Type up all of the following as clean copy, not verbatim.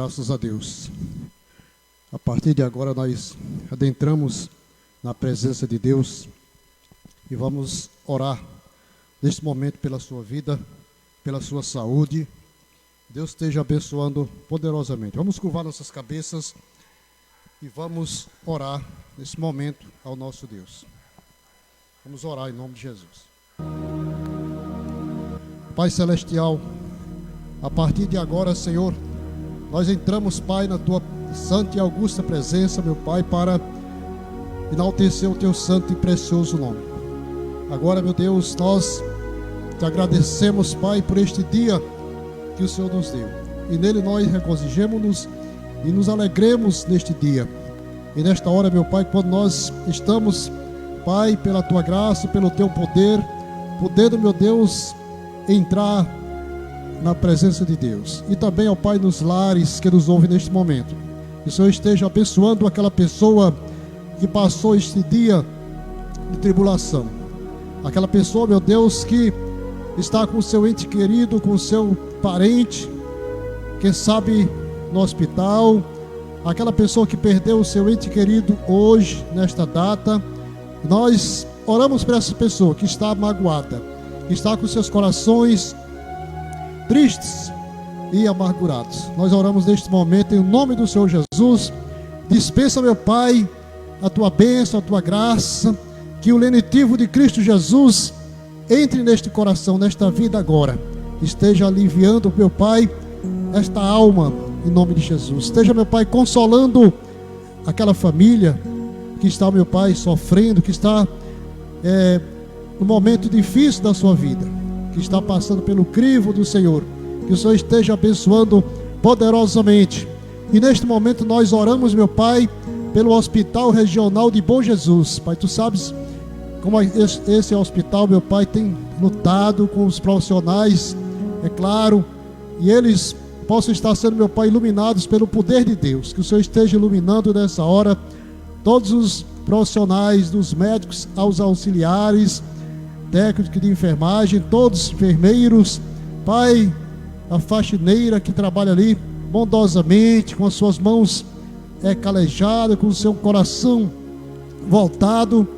Graças a Deus. A partir de agora nós adentramos na presença de Deus e vamos orar neste momento pela sua vida, pela sua saúde. Deus esteja abençoando poderosamente. Vamos curvar nossas cabeças e vamos orar nesse momento ao nosso Deus. Vamos orar em nome de Jesus. Pai Celestial, a partir de agora, Senhor, nós entramos, Pai, na Tua santa e augusta presença, meu Pai, para enaltecer o Teu santo e precioso nome. Agora, meu Deus, nós Te agradecemos, Pai, por este dia que o Senhor nos deu. E nele nós regozijemos-nos e nos alegremos neste dia. E nesta hora, meu Pai, quando nós estamos, Pai, pela Tua graça, pelo Teu poder, podendo, meu Deus, entrar na presença de Deus. E também, ó Pai, nos lares que nos ouvem neste momento. Que o Senhor esteja abençoando aquela pessoa que passou este dia de tribulação. Aquela pessoa, meu Deus, que está com o seu ente querido, com o seu parente, quem sabe no hospital. Aquela pessoa que perdeu o seu ente querido hoje, nesta data. Nós oramos por essa pessoa que está magoada, que está com seus corações tristes e amargurados. Nós oramos neste momento em nome do Senhor Jesus. Dispensa, meu Pai, a Tua bênção, a Tua graça, que o lenitivo de Cristo Jesus entre neste coração, nesta vida agora. Esteja aliviando, meu Pai, esta alma em nome de Jesus. Esteja, meu Pai, consolando aquela família que está, meu Pai, sofrendo, que está no momento difícil da sua vida, que está passando pelo crivo do Senhor. Que o Senhor esteja abençoando poderosamente. E neste momento nós oramos, meu Pai, pelo Hospital Regional de Bom Jesus. Pai, Tu sabes como esse hospital, meu Pai, tem lutado com os profissionais, é claro, e eles possam estar sendo, meu Pai, iluminados pelo poder de Deus. Que o Senhor esteja iluminando nessa hora todos os profissionais, dos médicos aos auxiliares, técnicos de enfermagem, todos os enfermeiros, Pai, a faxineira que trabalha ali bondosamente, com as suas mãos calejadas, com o seu coração voltado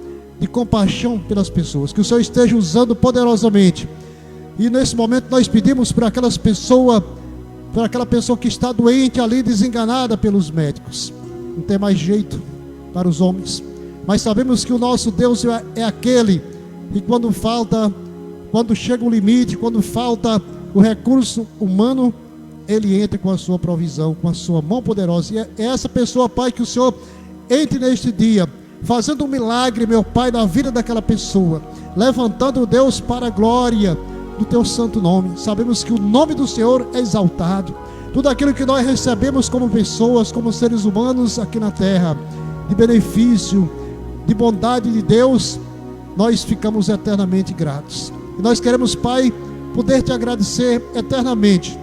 de compaixão pelas pessoas. Que o Senhor esteja usando poderosamente. E nesse momento nós pedimos para aquela pessoa que está doente ali, desenganada pelos médicos. Não tem mais jeito para os homens. Mas sabemos que o nosso Deus é aquele que quando chega o limite, quando falta o recurso humano, Ele entra com a sua provisão, com a sua mão poderosa. E é essa pessoa, Pai, que o Senhor entre neste dia, fazendo um milagre, meu Pai, na vida daquela pessoa, levantando, Deus, para a glória do Teu santo nome. Sabemos que o nome do Senhor é exaltado. Tudo aquilo que nós recebemos como pessoas, como seres humanos aqui na terra, de benefício, de bondade de Deus, nós ficamos eternamente gratos. E nós queremos, Pai, poder Te agradecer eternamente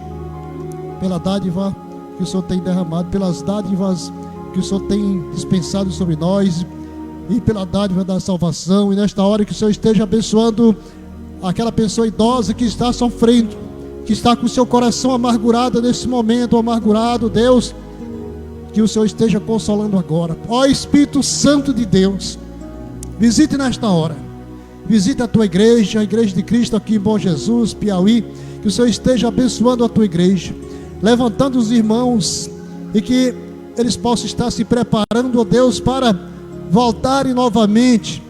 pela dádiva que o Senhor tem derramado, pelas dádivas que o Senhor tem dispensado sobre nós, e pela dádiva da salvação. E nesta hora que o Senhor esteja abençoando aquela pessoa idosa que está sofrendo, que está com o seu coração amargurado nesse momento, amargurado, Deus, que o Senhor esteja consolando agora. Ó Espírito Santo de Deus, visite nesta hora, visite a Tua igreja, a igreja de Cristo aqui em Bom Jesus, Piauí. Que o Senhor esteja abençoando a Tua igreja, levantando os irmãos, e que eles possam estar se preparando, ó Deus, para voltarem novamente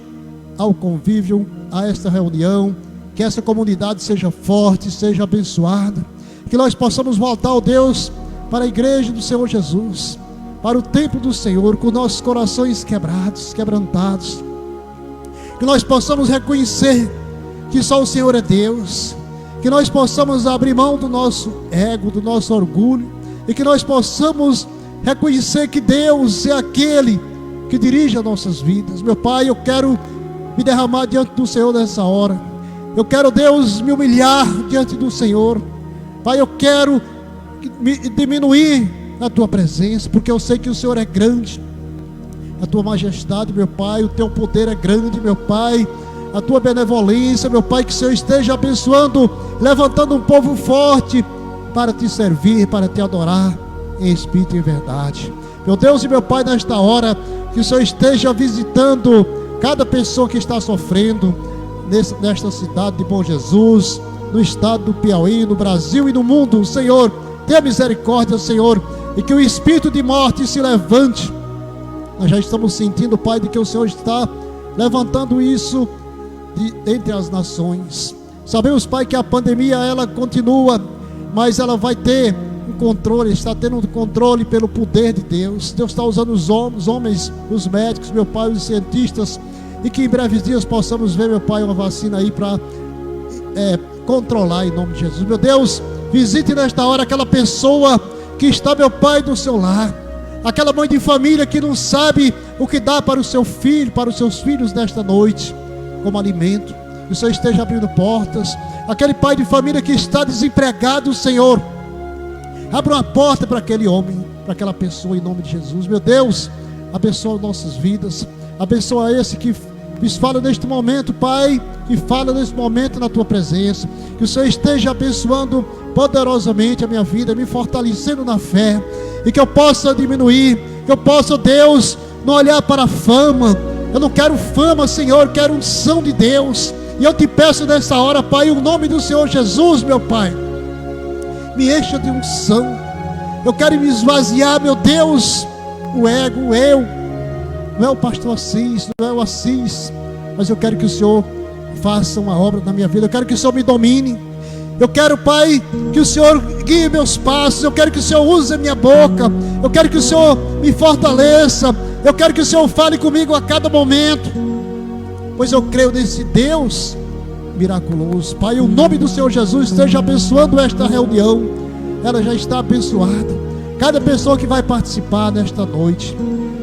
ao convívio, a esta reunião. Que essa comunidade seja forte, seja abençoada. Que nós possamos voltar, ó Deus, para a igreja do Senhor Jesus, para o templo do Senhor, com nossos corações quebrantados. Que nós possamos reconhecer que só o Senhor é Deus. Que nós possamos abrir mão do nosso ego, do nosso orgulho, e que nós possamos reconhecer que Deus é aquele que dirige as nossas vidas. Meu Pai, eu quero me derramar diante do Senhor nessa hora. Eu quero, Deus, me humilhar diante do Senhor. Pai, eu quero me diminuir na Tua presença, porque eu sei que o Senhor é grande. A Tua majestade, meu Pai, o Teu poder é grande, meu Pai. A Tua benevolência, meu Pai, que o Senhor esteja abençoando, levantando um povo forte para Te servir, para Te adorar, em espírito e em verdade. Meu Deus e meu Pai, nesta hora, que o Senhor esteja visitando cada pessoa que está sofrendo nesta cidade de Bom Jesus, no estado do Piauí, no Brasil e no mundo. Senhor, tenha misericórdia, Senhor, e que o espírito de morte se levante. Nós já estamos sentindo, Pai, de que o Senhor está levantando isso entre as nações. Sabemos, Pai, que a pandemia ela continua, mas ela vai ter um controle, está tendo um controle pelo poder de Deus. Deus está usando os homens, os médicos, meu Pai, os cientistas, e que em breves dias possamos ver, meu Pai, uma vacina aí para controlar, em nome de Jesus. Meu Deus, visite nesta hora aquela pessoa que está, meu Pai, no seu lar, aquela mãe de família que não sabe o que dá para o seu filho, para os seus filhos nesta noite, como alimento. Que o Senhor esteja abrindo portas. Aquele pai de família que está desempregado, Senhor, abra uma porta para aquele homem, para aquela pessoa, em nome de Jesus. Meu Deus, abençoa nossas vidas, abençoa esse que nos fala neste momento, Pai, que fala neste momento na Tua presença. Que o Senhor esteja abençoando poderosamente a minha vida, me fortalecendo na fé, e que eu possa diminuir, que eu possa, Deus, não olhar para a fama. Eu não quero fama, Senhor, eu quero unção de Deus. E eu te peço nessa hora, Pai, em nome do Senhor Jesus, meu Pai, me encha de unção. Eu quero me esvaziar, meu Deus, o ego, o eu. Não é o pastor Assis, não é o Assis, mas eu quero que o Senhor faça uma obra na minha vida. Eu quero que o Senhor me domine. Eu quero, Pai, que o Senhor guie meus passos. Eu quero que o Senhor use a minha boca. Eu quero que o Senhor me fortaleça. Eu quero que o Senhor fale comigo a cada momento, pois eu creio nesse Deus miraculoso. Pai, o nome do Senhor Jesus esteja abençoando esta reunião. Ela já está abençoada. Cada pessoa que vai participar nesta noite,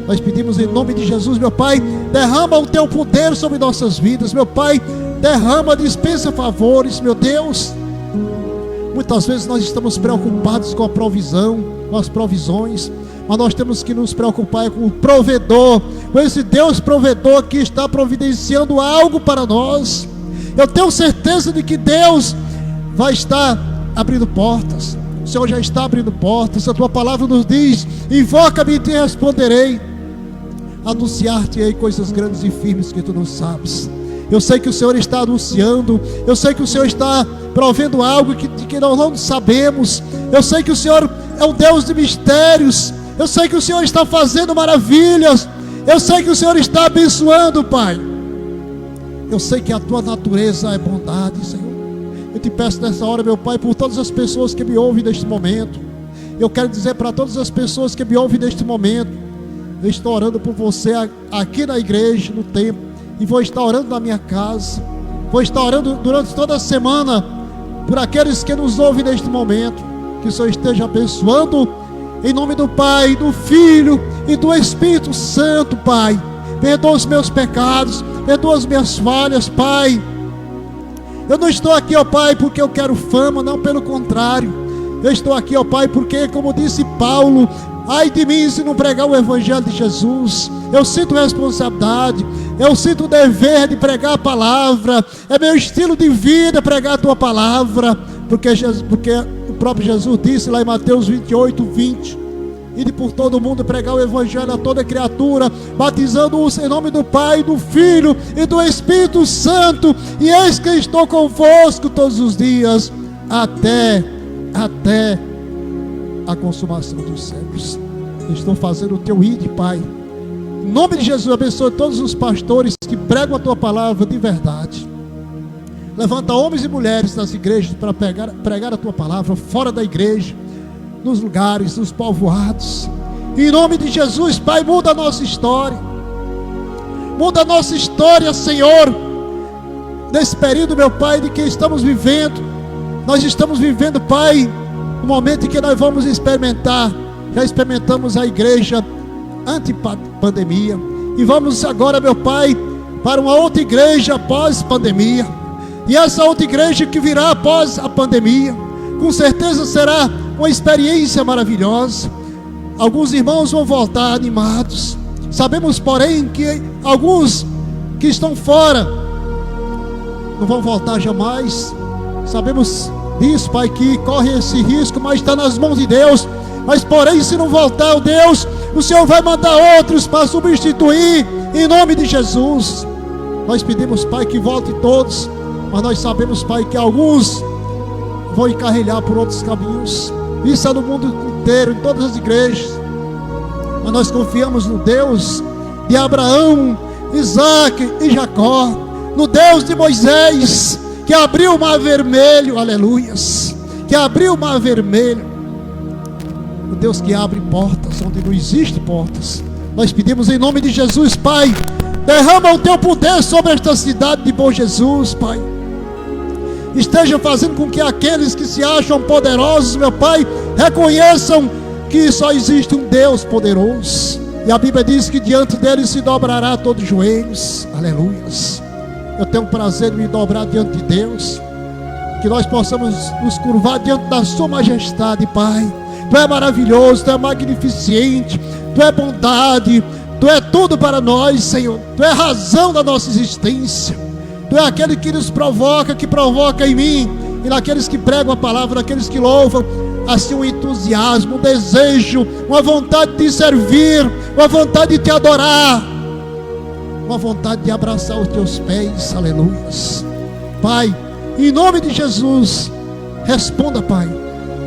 nós pedimos em nome de Jesus, meu Pai, derrama o Teu poder sobre nossas vidas, meu Pai, derrama, dispensa favores, meu Deus. Muitas vezes nós estamos preocupados com a provisão, com as provisões, mas nós temos que nos preocupar com o provedor, com esse Deus provedor que está providenciando algo para nós. Eu tenho certeza de que Deus vai estar abrindo portas. O Senhor já está abrindo portas. A Tua palavra nos diz: invoca-me e te responderei, anunciar-te-ei coisas grandes e firmes que tu não sabes. Eu sei que o Senhor está anunciando, eu sei que o Senhor está provendo algo que nós não sabemos. Eu sei que o Senhor é um Deus de mistérios. Eu sei que o Senhor está fazendo maravilhas. Eu sei que o Senhor está abençoando, Pai. Eu sei que a Tua natureza é bondade, Senhor. Eu te peço nessa hora, meu Pai, por todas as pessoas que me ouvem neste momento. Eu quero dizer para todas as pessoas que me ouvem neste momento: eu estou orando por você aqui na igreja, no templo, e vou estar orando na minha casa. Vou estar orando durante toda a semana por aqueles que nos ouvem neste momento. Que o Senhor esteja abençoando, em nome do Pai, do Filho e do Espírito Santo, Pai. Perdoa os meus pecados, perdoa as minhas falhas, Pai. Eu não estou aqui, ó Pai, porque eu quero fama, não, pelo contrário. Eu estou aqui, ó Pai, porque, como disse Paulo, ai de mim se não pregar o Evangelho de Jesus. Eu sinto responsabilidade, eu sinto o dever de pregar a palavra. É meu estilo de vida pregar a Tua palavra, porque o próprio Jesus disse lá em Mateus 28:20: ide por todo o mundo pregar o Evangelho a toda criatura, batizando-os em nome do Pai, do Filho e do Espírito Santo. E eis que estou convosco todos os dias, até a consumação dos séculos. Estou fazendo o Teu ide, Pai. Em nome de Jesus, abençoe todos os pastores que pregam a Tua palavra de verdade. Levanta homens e mulheres nas igrejas para pregar a Tua palavra fora da igreja, nos lugares, nos povoados. Em nome de Jesus, Pai, muda a nossa história. Muda a nossa história, Senhor. Nesse período, meu Pai, de que estamos vivendo. Nós estamos vivendo, Pai, no momento em que nós vamos experimentar. Já experimentamos a igreja anti-pandemia. E vamos agora, meu Pai, para uma outra igreja pós-pandemia. E essa outra igreja que virá após a pandemia, com certeza será uma experiência maravilhosa. Alguns irmãos vão voltar animados. Sabemos, porém, que alguns que estão fora não vão voltar jamais. Sabemos disso, Pai, que corre esse risco, mas está nas mãos de Deus. Mas porém, se não voltar, ó Deus, o Senhor vai mandar outros para substituir, em nome de Jesus. Nós pedimos, Pai, que volte todos, mas nós sabemos, Pai, que alguns vão encarrilhar por outros caminhos. Isso é no mundo inteiro, em todas as igrejas. Mas nós confiamos no Deus de Abraão, Isaac e Jacó, no Deus de Moisés, que abriu o mar vermelho, aleluias, que abriu o mar vermelho, o Deus que abre portas onde não existem portas. Nós pedimos em nome de Jesus, Pai, derrama o teu poder sobre esta cidade de Bom Jesus, Pai. Esteja fazendo com que aqueles que se acham poderosos, meu Pai, reconheçam que só existe um Deus poderoso. E a Bíblia diz que diante dele se dobrará todos os joelhos, aleluias. Eu tenho prazer em me dobrar diante de Deus, que nós possamos nos curvar diante da sua majestade, Pai. Tu é maravilhoso, tu é magnificente, tu é bondade, tu é tudo para nós, Senhor. Tu é a razão da nossa existência. Tu é aquele que nos provoca, que provoca em mim e naqueles que pregam a palavra, naqueles que louvam, assim um entusiasmo, um desejo, uma vontade de servir, uma vontade de te adorar, uma vontade de abraçar os teus pés, aleluias. Pai, em nome de Jesus, responda, Pai,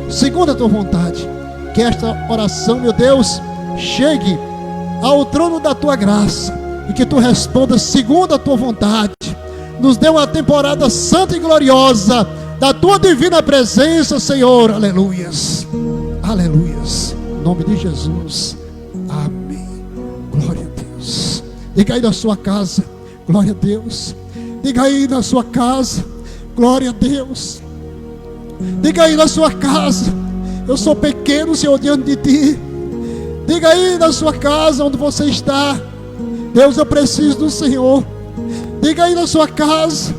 segundo a tua vontade, que esta oração, meu Deus, chegue ao trono da tua graça, e que tu respondas segundo a tua vontade. Nos dê uma temporada santa e gloriosa da tua divina presença, Senhor, aleluias, aleluias, em nome de Jesus, amém. Glória a Deus. Diga aí na sua casa, glória a Deus. Diga aí na sua casa, glória a Deus. Diga aí na sua casa, eu sou pequeno, Senhor, diante de ti. Diga aí na sua casa, onde você está, Deus, eu preciso do Senhor. Diga aí na sua casa,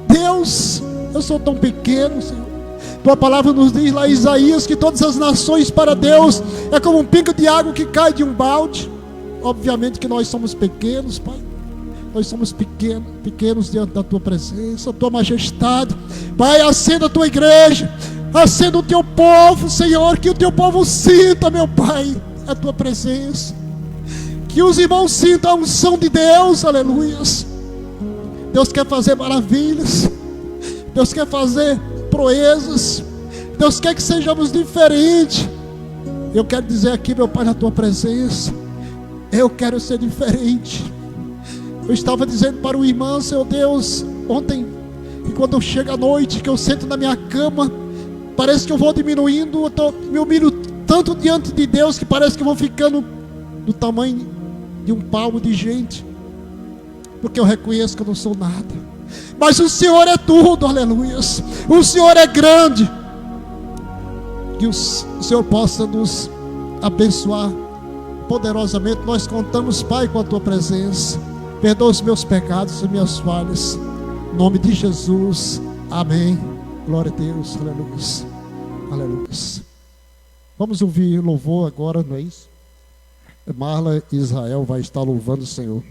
Deus, eu sou tão pequeno, Senhor. Tua palavra nos diz lá em Isaías que todas as nações para Deus é como um pingo de água que cai de um balde. Obviamente que nós somos pequenos, Pai. Nós somos pequenos diante da tua presença, tua majestade. Pai, acenda a tua igreja, acenda o teu povo, Senhor, que o teu povo sinta, meu Pai, a tua presença. Que os irmãos sintam a unção de Deus, aleluias. Deus quer fazer maravilhas, Deus quer fazer proezas, Deus quer que sejamos diferentes. Eu quero dizer aqui, meu Pai, na tua presença, eu quero ser diferente. Eu estava dizendo para o irmão, Senhor Deus, ontem, que quando chega a noite, que eu sento na minha cama, parece que eu vou diminuindo, me humilho tanto diante de Deus, que parece que eu vou ficando do tamanho de um palmo de gente, porque eu reconheço que eu não sou nada, mas o Senhor é tudo, aleluias. O Senhor é grande. Que o Senhor possa nos abençoar poderosamente. Nós contamos, Pai, com a tua presença. Perdoa os meus pecados e minhas falhas, em nome de Jesus, amém. Glória a Deus, aleluias, aleluias. Vamos ouvir louvor agora, não é isso? Marla e Israel vai estar louvando o Senhor.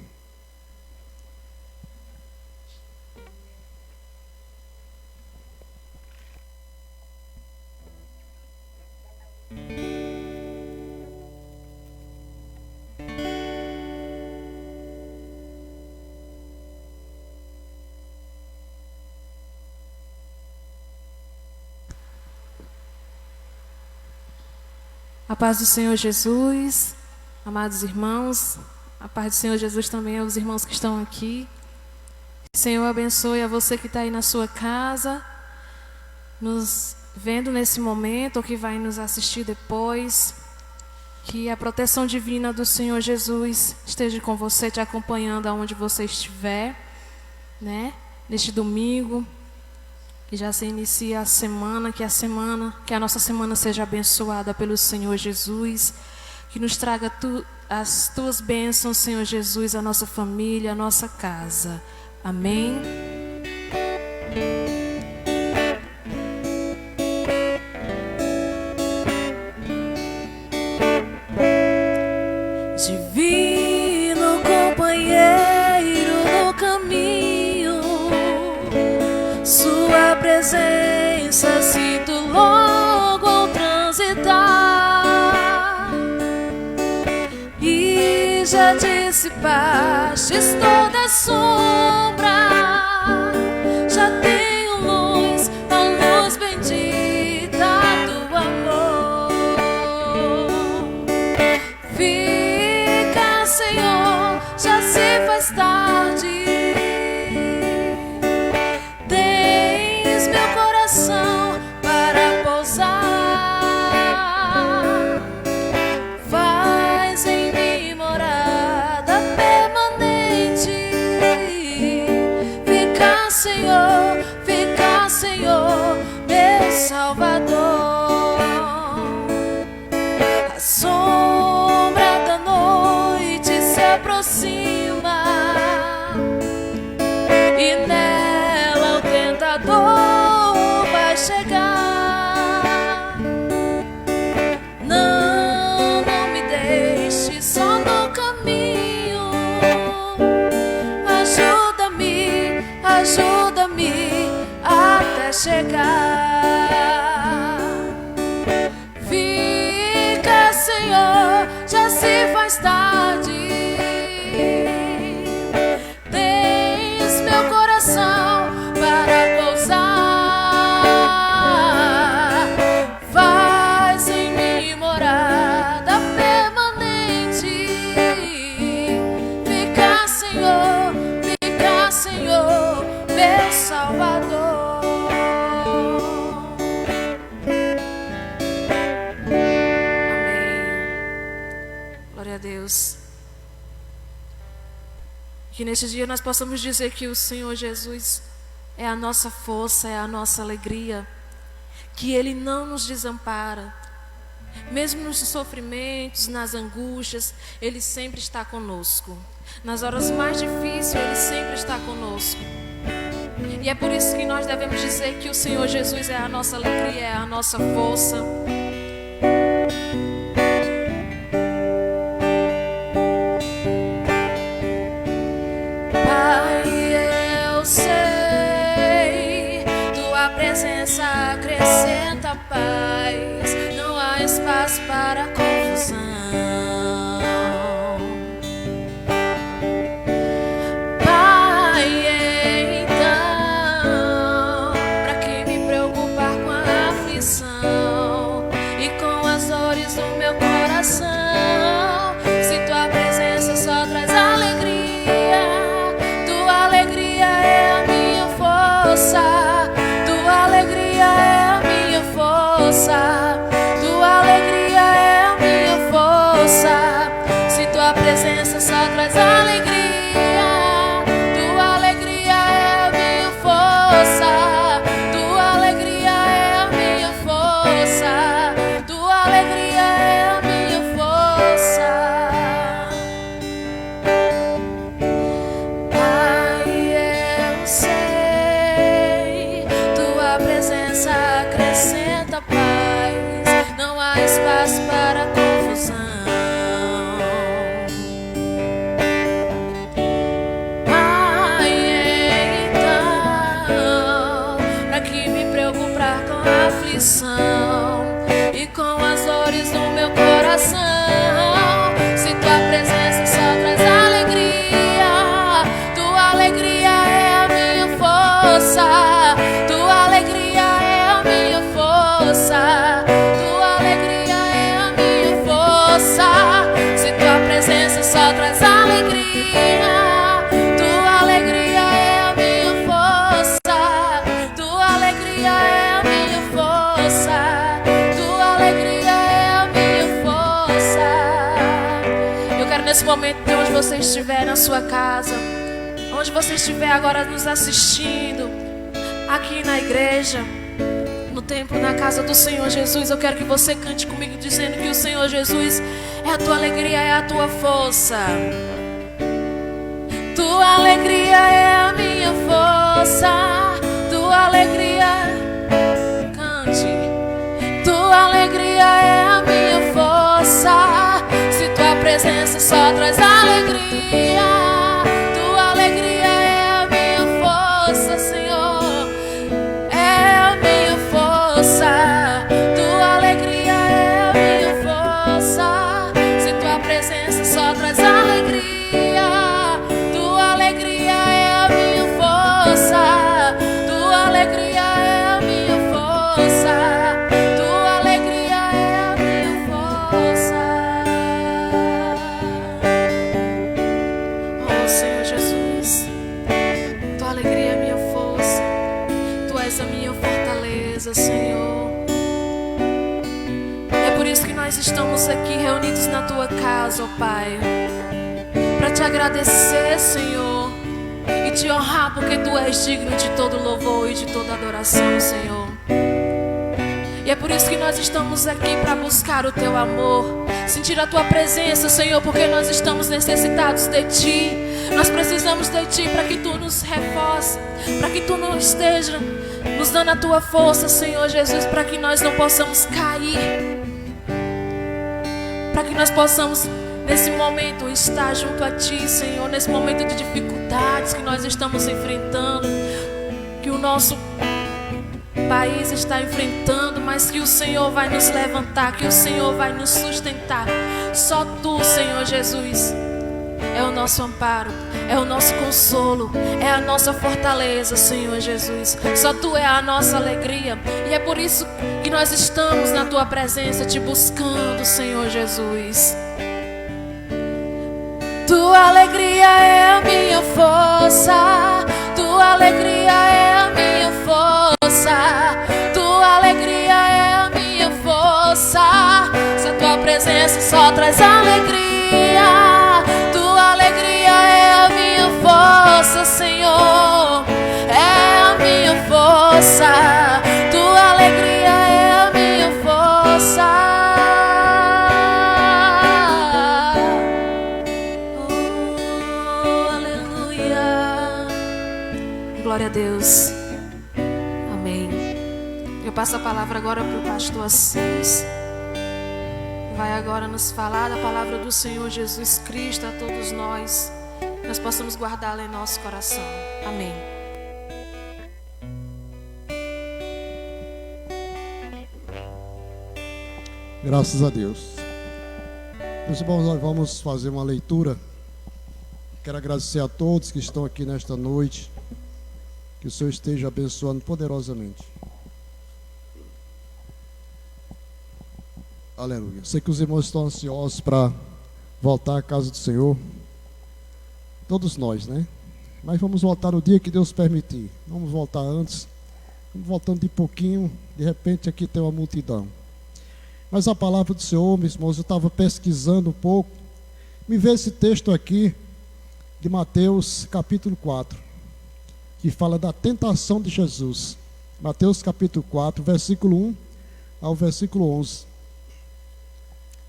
A paz do Senhor Jesus, amados irmãos, a paz do Senhor Jesus também aos irmãos que estão aqui. Que o Senhor abençoe a você que está aí na sua casa, nos vendo nesse momento, ou que vai nos assistir depois. Que a proteção divina do Senhor Jesus esteja com você, te acompanhando aonde você estiver, né? Neste domingo, que já se inicia a semana, que a nossa semana seja abençoada pelo Senhor Jesus, que nos traga as tuas bênçãos, Senhor Jesus, a nossa família, a nossa casa. Amém. Divino companheiro no caminho, sua presença sinto logo ao transitar. dissipastes toda sombra, já tenho luz, a luz bendita do amor. Fica, Senhor, já se faz tarde. Tens meu coração para pousar. Faz em mim morada permanente. Fica, Senhor, meu Salvador. A sombra da noite se aproxima e nela o tentador vai chegar. Não me deixe só no caminho. Ajuda-me até chegar. Fica, Senhor, já se faz tarde. Tens meu coração para pousar. Faz em mim morada permanente. Fica, Senhor, meu Salvador. Amém. Glória a Deus. Que neste dia nós possamos dizer que o Senhor Jesus é a nossa força, é a nossa alegria, que Ele não nos desampara. Mesmo nos sofrimentos, nas angústias, Ele sempre está conosco. Nas horas mais difíceis, Ele sempre está conosco. E é por isso que nós devemos dizer que o Senhor Jesus é a nossa alegria, é a nossa força. Pai, eu sei, tua presença acrescenta paz, não há espaço para confusão. Presença só traz alegria. Tua alegria é a minha força. Tua alegria é a minha força. Tua alegria é a minha força. Pai, eu sei, tua presença acrescenta paz, não há espaço para confusão. E com as dores do meu coração, se tua presença só traz alegria. Tua alegria é a minha força. Tua alegria é a minha força. Tua alegria é a minha força. Se tua presença só traz alegria. Tua alegria é a minha força. Tua alegria é a minha força. Tua alegria é a minha força. Eu quero nesse momento, de onde você estiver, na sua casa, onde você estiver agora nos assistindo, aqui na igreja, no templo, na casa do Senhor Jesus, eu quero que você cante comigo dizendo que o Senhor Jesus é a tua alegria, é a tua força. Tua alegria é a minha força. Tua alegria, cante. Tua alegria é a minha força. Se tua presença só traz alegria. Tua alegria é a minha força, Senhor. É a minha força. Tua alegria é a minha força. Se tua presença só traz alegria. fortaleza, Senhor. E é por isso que nós estamos aqui reunidos na Tua casa, ó Pai, para Te agradecer, Senhor, e Te honrar, porque Tu és digno de todo louvor e de toda adoração, Senhor. E é por isso que nós estamos aqui para buscar o Teu amor, sentir a Tua presença, Senhor, porque nós estamos necessitados de Ti. Nós precisamos de Ti para que Tu nos reforce, para que Tu não esteja nos dando a Tua força, Senhor Jesus, para que nós não possamos cair, para que nós possamos nesse momento estar junto a Ti, Senhor, nesse momento de dificuldades que nós estamos enfrentando, que o nosso país está enfrentando, mas que o Senhor vai nos levantar, que o Senhor vai nos sustentar. Só Tu, Senhor Jesus, é o nosso amparo, é o nosso consolo, é a nossa fortaleza, Senhor Jesus. Só Tu é a nossa alegria, e é por isso que nós estamos na Tua presença, Te buscando, Senhor Jesus. Tua alegria é a minha força, Tua alegria é a minha força, Tua alegria é a minha força. Se a Tua presença só traz alegria, Tua alegria é a minha força, Senhor, é a minha força. Tua alegria é a minha força. Glória a Deus. Amém. Eu passo a palavra agora para o pastor Assis. Vai agora nos falar da palavra do Senhor Jesus Cristo a todos nós. Nós possamos guardá-la em nosso coração. Amém. Graças a Deus. Meus irmãos, nós vamos fazer uma leitura. Quero agradecer a todos que estão aqui nesta noite. Que o Senhor esteja abençoando poderosamente. Aleluia. Sei que os irmãos estão ansiosos para voltar à casa do Senhor. Todos nós, né? Mas vamos voltar no dia que Deus permitir. Vamos voltar antes. Vamos voltando de pouquinho. De repente aqui tem uma multidão. Mas a palavra do Senhor, meus irmãos, eu estava pesquisando um pouco. Me veio esse texto aqui de Mateus capítulo 4. Que fala da tentação de Jesus. Mateus capítulo 4, versículo 1 ao versículo 11.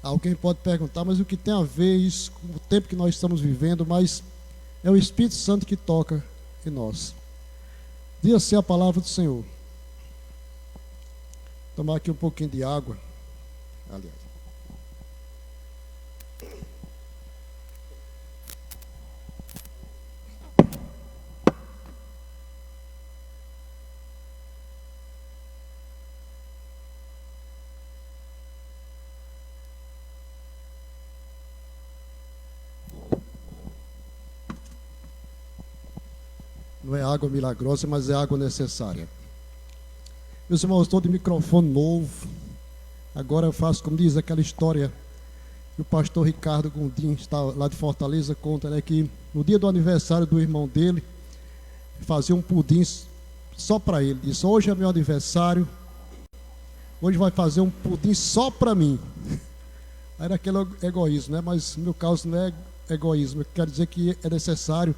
Alguém pode perguntar, mas o que tem a ver isso com o tempo que nós estamos vivendo? Mas é o Espírito Santo que toca em nós. Diz assim a palavra do Senhor. Vou tomar aqui um pouquinho de água. Aliás. Não é água milagrosa, mas é água necessária. Meus irmãos, estou de microfone novo. Agora eu faço, como diz aquela história que o pastor Ricardo Gondim, está lá de Fortaleza, conta, né, que no dia do aniversário do irmão dele, fazia um pudim só para ele. Disse, hoje é meu aniversário, hoje vai fazer um pudim só para mim. Era aquele egoísmo, né? Mas no meu caso não é egoísmo. Eu quero dizer que é necessário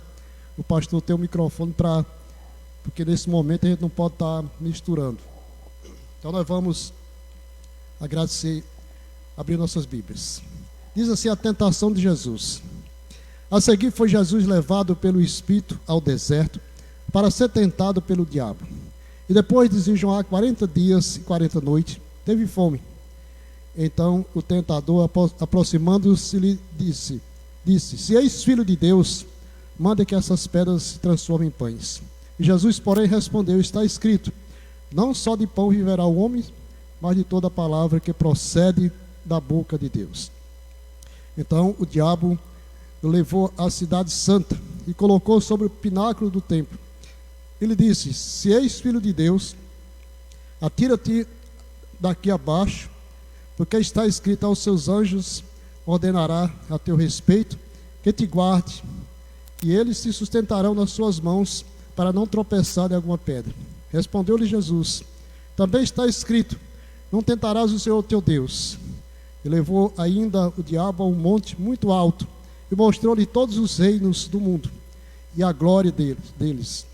o pastor ter um microfone porque nesse momento a gente não pode estar misturando. Então nós vamos agradecer, abrir nossas Bíblias. Diz assim a tentação de Jesus. A seguir foi Jesus levado pelo Espírito ao deserto para ser tentado pelo diabo. E depois de jejuar 40 dias e 40 noites, teve fome. Então o tentador, aproximando-se, lhe disse, se és filho de Deus, manda que essas pedras se transformem em pães. E Jesus, porém, respondeu, está escrito, não só de pão viverá o homem, mas de toda palavra que procede da boca de Deus. Então o diabo o levou à cidade santa e colocou sobre o pináculo do templo. Ele disse, se és filho de Deus, atira-te daqui abaixo, porque está escrito, aos seus anjos ordenará a teu respeito, que te guarde, e eles se sustentarão nas suas mãos, para não tropeçar em alguma pedra. Respondeu-lhe Jesus, também está escrito: não tentarás o Senhor teu Deus. E levou ainda o diabo a um monte muito alto, e mostrou-lhe todos os reinos do mundo, e a glória deles.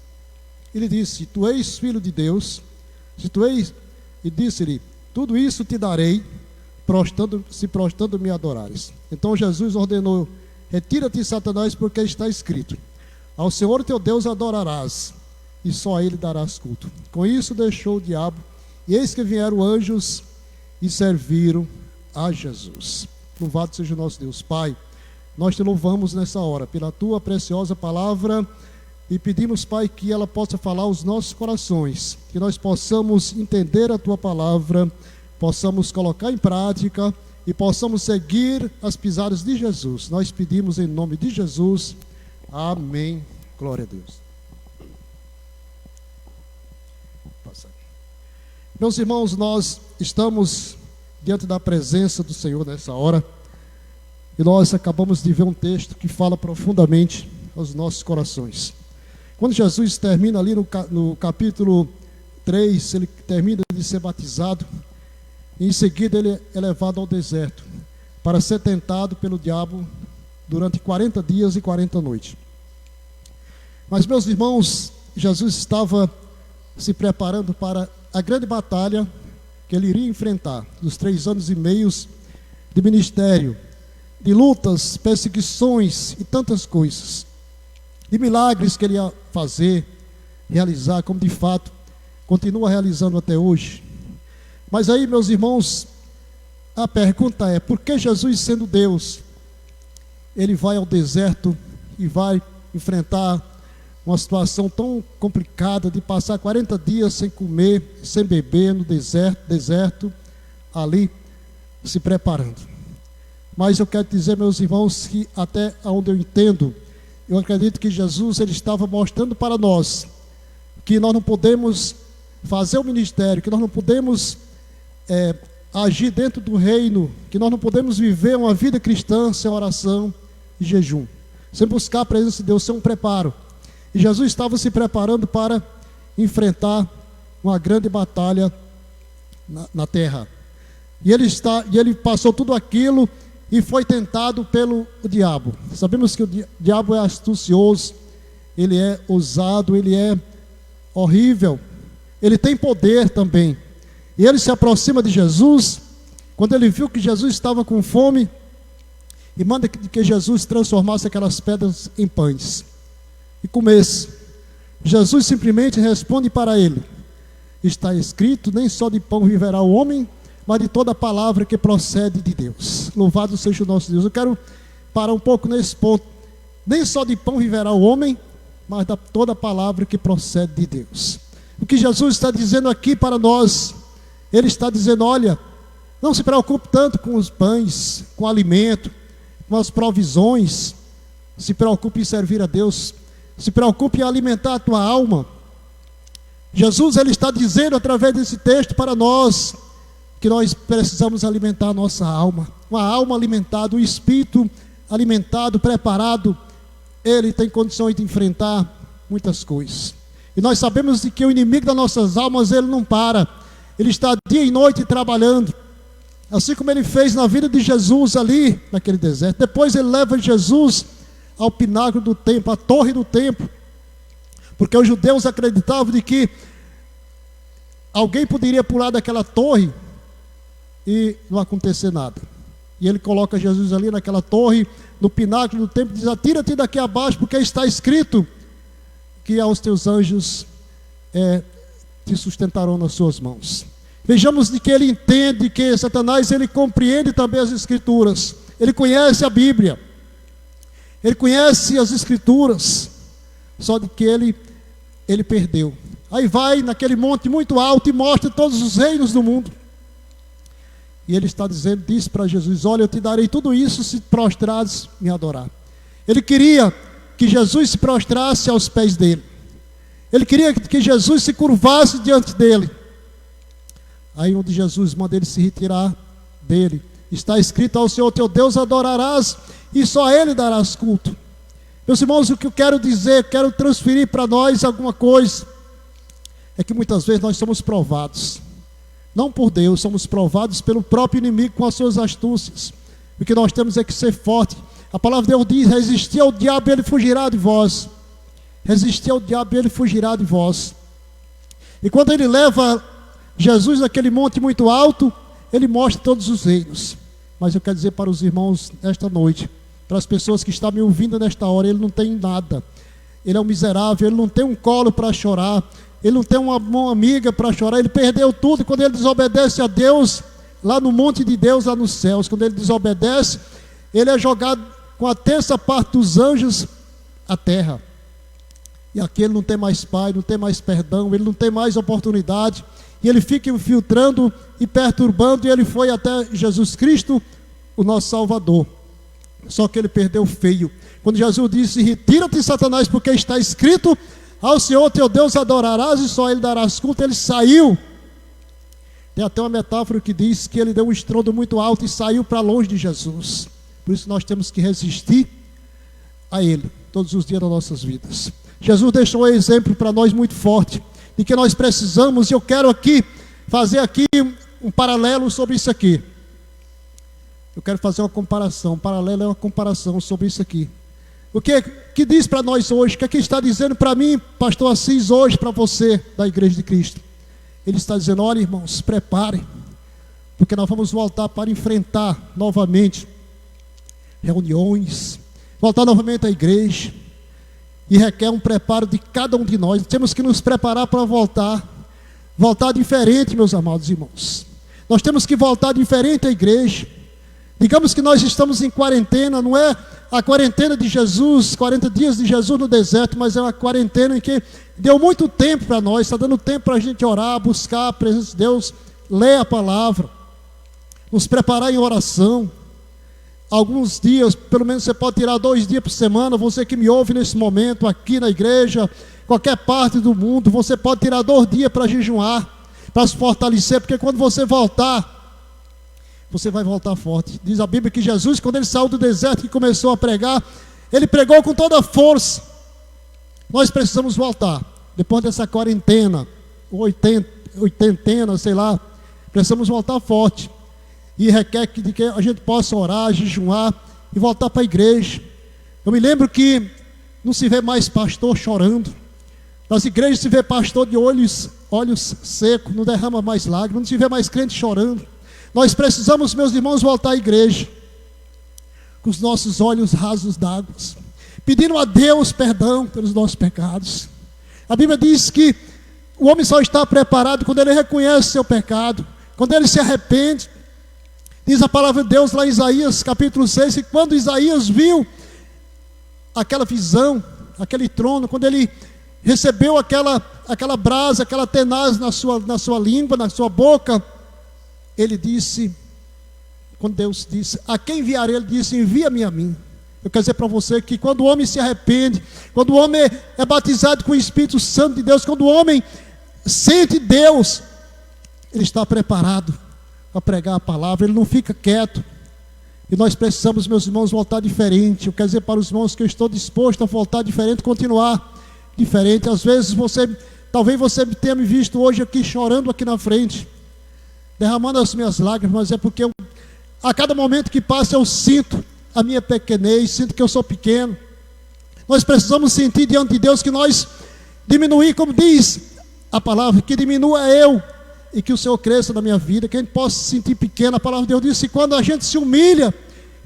E lhe disse: tu és filho de Deus, se tu és... E disse-lhe: tudo isso te darei, se prostrando me adorares. Então Jesus ordenou: retira-te, Satanás, porque está escrito: ao Senhor teu Deus adorarás, e só a ele darás culto. Com isso deixou o diabo, e eis que vieram anjos e serviram a Jesus. Louvado seja o nosso Deus. Pai, nós te louvamos nessa hora pela tua preciosa palavra e pedimos, Pai, que ela possa falar aos nossos corações, que nós possamos entender a tua palavra, possamos colocar em prática e possamos seguir as pisadas de Jesus. Nós pedimos em nome de Jesus. Amém. Glória a Deus. Meus irmãos, nós estamos diante da presença do Senhor nessa hora, e nós acabamos de ver um texto que fala profundamente aos nossos corações. Quando Jesus termina ali no capítulo 3, ele termina de ser batizado, e em seguida ele é levado ao deserto para ser tentado pelo diabo durante 40 dias e 40 noites. Mas, meus irmãos, Jesus estava se preparando para a grande batalha que ele iria enfrentar, dos 3 anos e meio de ministério, de lutas, perseguições e tantas coisas, de milagres que ele ia fazer, realizar, como de fato continua realizando até hoje. Mas aí, meus irmãos, a pergunta é: por que Jesus, sendo Deus, ele vai ao deserto e vai enfrentar uma situação tão complicada de passar 40 dias sem comer, sem beber no deserto, ali se preparando? Mas eu quero dizer, meus irmãos, que até onde eu entendo, eu acredito que Jesus, ele estava mostrando para nós que nós não podemos fazer o ministério, que nós não podemos agir dentro do reino, que nós não podemos viver uma vida cristã sem oração e jejum, sem buscar a presença de Deus, sem um preparo. E Jesus estava se preparando para enfrentar uma grande batalha na terra. E ele passou tudo aquilo e foi tentado pelo diabo. Sabemos que o diabo é astucioso, ele é ousado, ele é horrível, ele tem poder também. E ele se aproxima de Jesus, quando ele viu que Jesus estava com fome, e manda que Jesus transformasse aquelas pedras em pães e comesse. Jesus simplesmente responde para ele: está escrito, nem só de pão viverá o homem, mas de toda palavra que procede de Deus. Louvado seja o nosso Deus. Eu quero parar um pouco nesse ponto. Nem só de pão viverá o homem, mas de toda palavra que procede de Deus. O que Jesus está dizendo aqui para nós, ele está dizendo: olha, não se preocupe tanto com os pães, com o alimento, com as provisões. Se preocupe em servir a Deus. Se preocupe em alimentar a tua alma. Jesus, ele está dizendo através desse texto para nós que nós precisamos alimentar a nossa alma. Uma alma alimentada, um espírito alimentado, preparado, ele tem condições de enfrentar muitas coisas. E nós sabemos de que o inimigo das nossas almas, ele não para. Ele está dia e noite trabalhando, assim como ele fez na vida de Jesus ali naquele deserto. Depois ele leva Jesus ao pináculo do templo, à torre do templo, porque os judeus acreditavam de que alguém poderia pular daquela torre e não acontecer nada. E ele coloca Jesus ali naquela torre, no pináculo do templo, e diz: atira-te daqui abaixo, porque está escrito que aos teus anjos te sustentarão nas suas mãos. Vejamos de que ele entende que Satanás, ele compreende também as escrituras, ele conhece a Bíblia, ele conhece as escrituras, só de que ele perdeu. Aí vai naquele monte muito alto e mostra todos os reinos do mundo. E ele está dizendo, diz para Jesus: olha, eu te darei tudo isso se prostrares me adorar. Ele queria que Jesus se prostrasse aos pés dele. Ele queria que Jesus se curvasse diante dele. Aí onde Jesus manda ele se retirar dele, está escrito: ao Senhor teu Deus adorarás, e só a ele darás culto. Meus irmãos, o que eu quero dizer, quero transferir para nós alguma coisa, é que muitas vezes nós somos provados. não por Deus, somos provados pelo próprio inimigo com as suas astúcias. O que nós temos é que ser forte. A palavra de Deus diz: resistir ao diabo e ele fugirá de vós. Resistir ao diabo e ele fugirá de vós. E quando ele leva Jesus naquele monte muito alto, ele mostra todos os reinos. Mas eu quero dizer para os irmãos nesta noite, para as pessoas que estão me ouvindo nesta hora, ele não tem nada. Ele é um miserável, ele não tem um colo para chorar, ele não tem uma mão amiga para chorar, ele perdeu tudo. E quando ele desobedece a Deus, lá no monte de Deus, lá nos céus, quando ele desobedece, ele é jogado com a terça parte dos anjos à terra. E aqui ele não tem mais pai, não tem mais perdão, ele não tem mais oportunidade. E ele fica infiltrando e perturbando, e ele foi até Jesus Cristo, o nosso Salvador. Só que ele perdeu feio. Quando Jesus disse: retira-te, Satanás, porque está escrito: ao Senhor teu Deus adorarás e só Ele darás culto. Ele saiu. Tem até uma metáfora que diz que ele deu um estrondo muito alto e saiu para longe de Jesus. Por isso nós temos que resistir a Ele todos os dias das nossas vidas. Jesus deixou um exemplo para nós muito forte, de que nós precisamos, e eu quero aqui fazer aqui um paralelo sobre isso aqui. Eu quero fazer uma comparação. Um paralelo é uma comparação sobre isso aqui. O que diz para nós hoje? O que é que está dizendo para mim, pastor Assis, hoje para você da Igreja de Cristo? Ele está dizendo: olha, irmãos, preparem, porque nós vamos voltar para enfrentar novamente reuniões, voltar novamente à igreja, e requer um preparo de cada um de nós. Temos que nos preparar para voltar diferente, meus amados irmãos. Nós temos que voltar diferente à igreja. Digamos que nós estamos em quarentena, não é a quarentena de Jesus, 40 dias de Jesus no deserto, mas é uma quarentena em que deu muito tempo para nós, está dando tempo para a gente orar, buscar a presença de Deus, ler a palavra, nos preparar em oração. Alguns dias, pelo menos você pode tirar 2 dias por semana. Você que me ouve nesse momento aqui na igreja, qualquer parte do mundo, você pode tirar 2 dias para jejuar, para se fortalecer, porque quando você voltar, você vai voltar forte. Diz a Bíblia que Jesus, quando ele saiu do deserto e começou a pregar, ele pregou com toda a força. Nós precisamos voltar, depois dessa quarentena, oitentena, sei lá, precisamos voltar forte. E requer que a gente possa orar, jejuar e voltar para a igreja. Eu me lembro que não se vê mais pastor chorando. Nas igrejas se vê pastor de olhos secos, não derrama mais lágrimas, não se vê mais crente chorando. Nós precisamos, meus irmãos, voltar à igreja com os nossos olhos rasos d'água, pedindo a Deus perdão pelos nossos pecados. A Bíblia diz que o homem só está preparado quando ele reconhece seu pecado, quando ele se arrepende. Diz a palavra de Deus lá em Isaías capítulo 6, que quando Isaías viu aquela visão, aquele trono, quando ele recebeu aquela brasa, aquela tenaz na sua língua, na sua boca, ele disse, quando Deus disse: a quem enviarei? Ele disse: envia-me a mim. Eu quero dizer para você que quando o homem se arrepende, quando o homem é batizado com o Espírito Santo de Deus, quando o homem sente Deus, ele está preparado para pregar a palavra, ele não fica quieto. E nós precisamos, meus irmãos, voltar diferente. Eu quero dizer para os irmãos que eu estou disposto a voltar diferente, continuar diferente. Às vezes talvez você tenha me visto hoje aqui chorando aqui na frente, derramando as minhas lágrimas, mas é porque a cada momento que passa eu sinto a minha pequenez, sinto que eu sou pequeno. Nós precisamos sentir diante de Deus que nós diminuir, como diz a palavra, que diminua eu e que o Senhor cresça na minha vida, que a gente possa se sentir pequeno. A palavra de Deus diz que quando a gente se humilha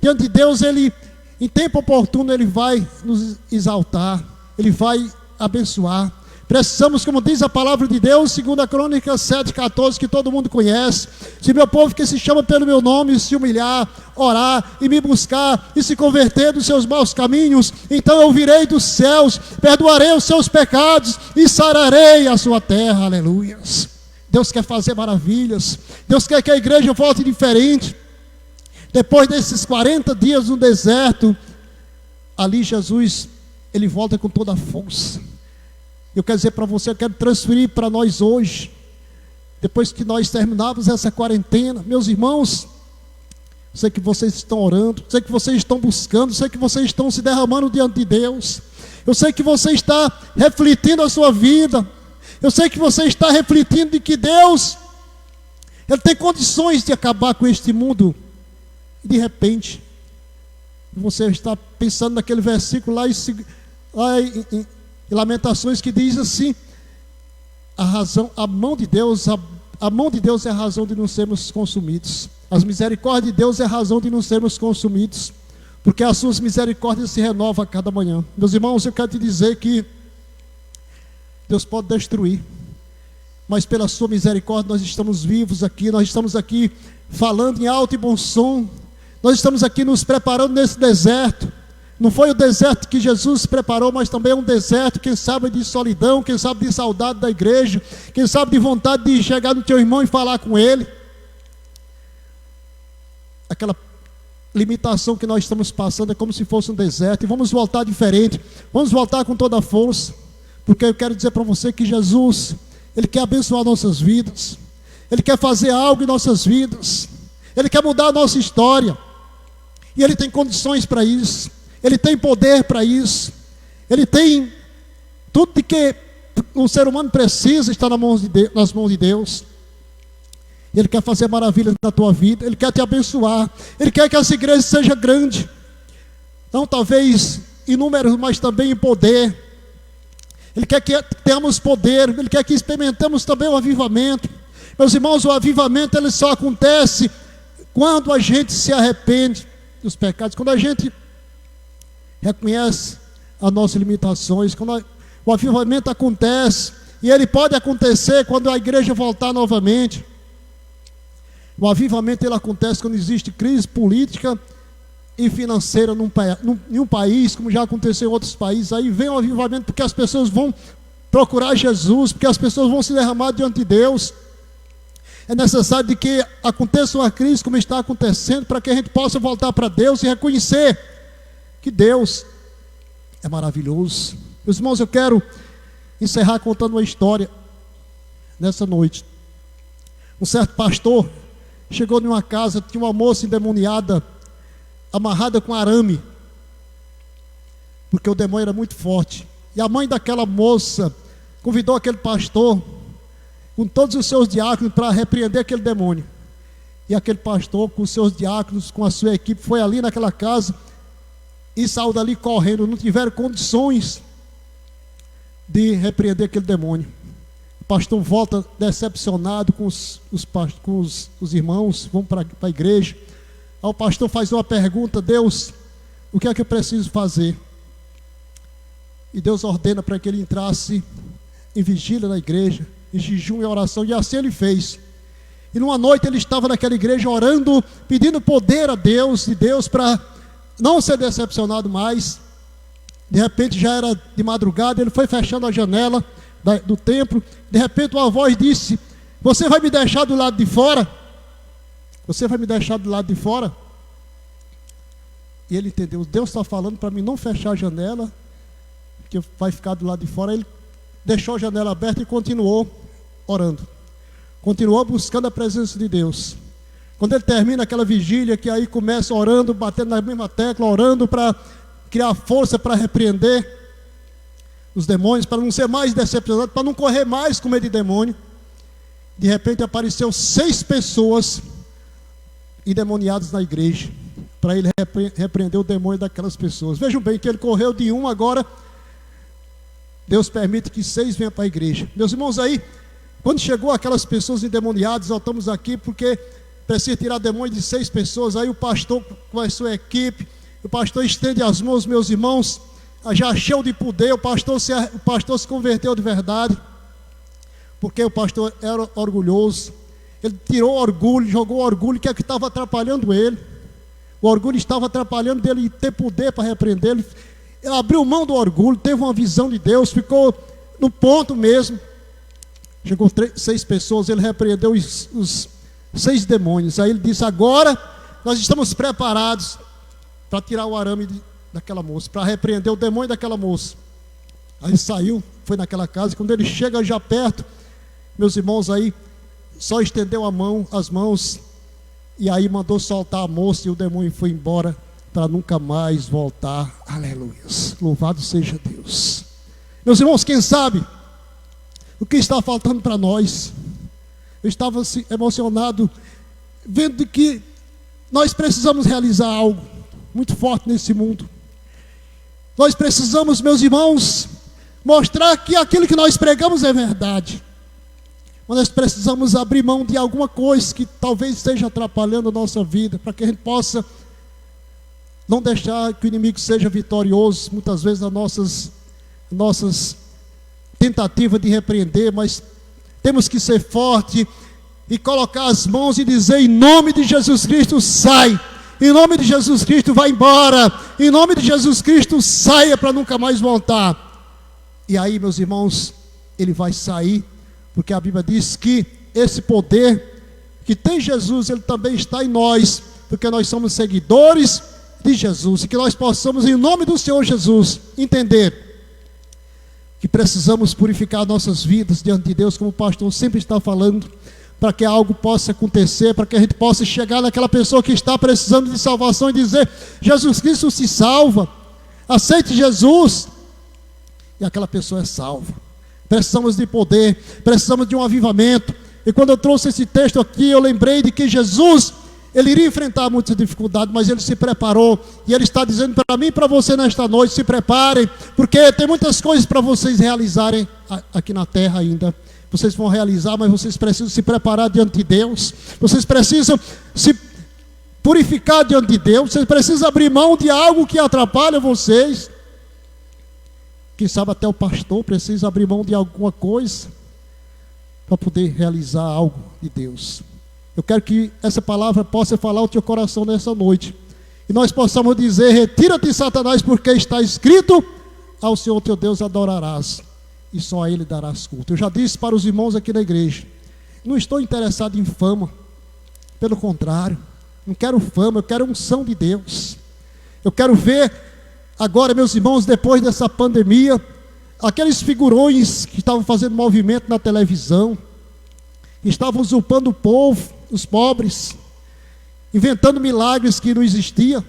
diante de Deus, Ele, em tempo oportuno, Ele vai nos exaltar, Ele vai abençoar. Precisamos, como diz a palavra de Deus, 2 Crônicas 7,14, que todo mundo conhece: se meu povo que se chama pelo meu nome se humilhar, orar e me buscar e se converter dos seus maus caminhos, então eu virei dos céus, perdoarei os seus pecados e sararei a sua terra. Aleluias. Deus quer fazer maravilhas. Deus quer que a igreja volte diferente. Depois desses 40 dias no deserto, ali Jesus, Ele volta com toda a força. Eu quero dizer para você, eu quero transferir para nós hoje, depois que nós terminarmos essa quarentena, meus irmãos, sei que vocês estão orando, sei que vocês estão buscando, sei que vocês estão se derramando diante de Deus, eu sei que você está refletindo a sua vida, eu sei que você está refletindo de que Deus Ele tem condições de acabar com este mundo. E de repente, você está pensando naquele versículo lá em Lamentações, que diz assim: a mão de Deus é a razão de não sermos consumidos. As misericórdias de Deus é a razão de não sermos consumidos, porque as suas misericórdias se renovam a cada manhã. Meus irmãos, eu quero te dizer que Deus pode destruir, mas pela sua misericórdia nós estamos vivos aqui, nós estamos aqui falando em alto e bom som, nós estamos aqui nos preparando nesse deserto. Não foi o deserto que Jesus preparou, mas também é um deserto, quem sabe de solidão, quem sabe de saudade da igreja, quem sabe de vontade de chegar no teu irmão e falar com ele. Aquela limitação que nós estamos passando é como se fosse um deserto, e vamos voltar diferente, vamos voltar com toda a força, porque eu quero dizer para você que Jesus, Ele quer abençoar nossas vidas, Ele quer fazer algo em nossas vidas, Ele quer mudar a nossa história, e Ele tem condições para isso, Ele tem poder para isso, Ele tem tudo de que um ser humano precisa, está nas mãos de Deus. Ele quer fazer maravilhas na tua vida, Ele quer te abençoar, Ele quer que essa igreja seja grande, não talvez em números, mas também em poder. Ele quer que tenhamos poder, Ele quer que experimentemos também o avivamento. Meus irmãos, o avivamento ele só acontece quando a gente se arrepende dos pecados, quando a gente reconhece as nossas limitações, quando o avivamento acontece, e ele pode acontecer quando a igreja voltar novamente. O avivamento ele acontece quando existe crise política e financeira em um país, como já aconteceu em outros países. Aí vem o avivamento porque as pessoas vão procurar Jesus, porque as pessoas vão se derramar diante de Deus. É necessário de que aconteça uma crise como está acontecendo, para que a gente possa voltar para Deus e reconhecer que Deus é maravilhoso. Meus irmãos, eu quero encerrar contando uma história nessa noite. Um certo pastor chegou em uma casa, tinha uma moça endemoniada, amarrada com arame, porque o demônio era muito forte. E a mãe daquela moça convidou aquele pastor, com todos os seus diáconos, para repreender aquele demônio. E aquele pastor, com os seus diáconos, com a sua equipe, foi ali naquela casa e saiu dali correndo. Não tiveram condições de repreender aquele demônio. O pastor volta decepcionado com os irmãos, vão para a igreja. Aí o pastor faz uma pergunta: Deus, o que é que eu preciso fazer? E Deus ordena para que ele entrasse em vigília na igreja, em jejum e oração, e assim ele fez. E numa noite ele estava naquela igreja orando, pedindo poder a Deus, de Deus para não ser decepcionado mais. De repente já era de madrugada, ele foi fechando a janela do templo. De repente uma voz disse: você vai me deixar do lado de fora? Você vai me deixar do lado de fora? E ele entendeu, Deus está falando para mim não fechar a janela, que vai ficar do lado de fora. Ele deixou a janela aberta e continuou orando, continuou buscando a presença de Deus. Quando ele termina aquela vigília, que aí começa orando, batendo na mesma tecla, orando para criar força para repreender os demônios, para não ser mais decepcionado, para não correr mais com medo de demônio. De repente apareceu 6 pessoas endemoniadas na igreja, para ele repreender o demônio daquelas pessoas. Vejam bem que ele correu de 1, agora Deus permite que 6 venham para a igreja. Meus irmãos, aí quando chegou aquelas pessoas endemoniadas, nós estamos aqui porque precisa tirar demônio de 6 pessoas. Aí o pastor com a sua equipe, o pastor estende as mãos, meus irmãos, já cheio de poder. O pastor se converteu de verdade, porque o pastor era orgulhoso. Ele tirou o orgulho, jogou o orgulho, que é que estava atrapalhando ele. O orgulho estava atrapalhando dele ter poder para repreender. Ele abriu mão do orgulho, teve uma visão de Deus, ficou no ponto mesmo. Chegou 6 pessoas, ele repreendeu os 6 demônios. Aí ele disse: agora nós estamos preparados para tirar o arame daquela moça, para repreender o demônio daquela moça. Aí ele saiu, foi naquela casa. Quando ele chega já perto, meus irmãos, aí só estendeu as mãos, e aí mandou soltar a moça, e o demônio foi embora para nunca mais voltar. Aleluia, louvado seja Deus. Meus irmãos, quem sabe o que está faltando para nós? Eu estava emocionado, vendo que nós precisamos realizar algo muito forte nesse mundo. Nós precisamos, meus irmãos, mostrar que aquilo que nós pregamos é verdade. Mas nós precisamos abrir mão de alguma coisa que talvez esteja atrapalhando a nossa vida, para que a gente possa não deixar que o inimigo seja vitorioso, muitas vezes nas nossas tentativas de repreender, mas temos que ser forte e colocar as mãos e dizer: em nome de Jesus Cristo, sai. Em nome de Jesus Cristo, vai embora. Em nome de Jesus Cristo, saia para nunca mais voltar. E aí, meus irmãos, ele vai sair, porque a Bíblia diz que esse poder que tem Jesus, ele também está em nós, porque nós somos seguidores de Jesus, e que nós possamos, em nome do Senhor Jesus, entender que precisamos purificar nossas vidas diante de Deus, como o pastor sempre está falando, para que algo possa acontecer, para que a gente possa chegar naquela pessoa que está precisando de salvação e dizer: Jesus Cristo se salva, aceite Jesus, e aquela pessoa é salva. Precisamos de poder, precisamos de um avivamento. E quando eu trouxe esse texto aqui, eu lembrei de que Jesus, ele iria enfrentar muitas dificuldades, mas ele se preparou, e ele está dizendo para mim e para você nesta noite: se preparem, porque tem muitas coisas para vocês realizarem aqui na terra ainda. Vocês vão realizar, mas vocês precisam se preparar diante de Deus, vocês precisam se purificar diante de Deus, vocês precisam abrir mão de algo que atrapalha vocês. Quem sabe até o pastor precisa abrir mão de alguma coisa para poder realizar algo de Deus. Eu quero que essa palavra possa falar ao teu coração nessa noite, e nós possamos dizer: retira-te, Satanás, porque está escrito: ao Senhor teu Deus adorarás, e só a Ele darás culto. Eu já disse para os irmãos aqui na igreja, não estou interessado em fama, pelo contrário, não quero fama, eu quero a unção de Deus. Eu quero ver agora, meus irmãos, depois dessa pandemia, aqueles figurões que estavam fazendo movimento na televisão, que estavam usurpando o povo, os pobres, inventando milagres que não existiam.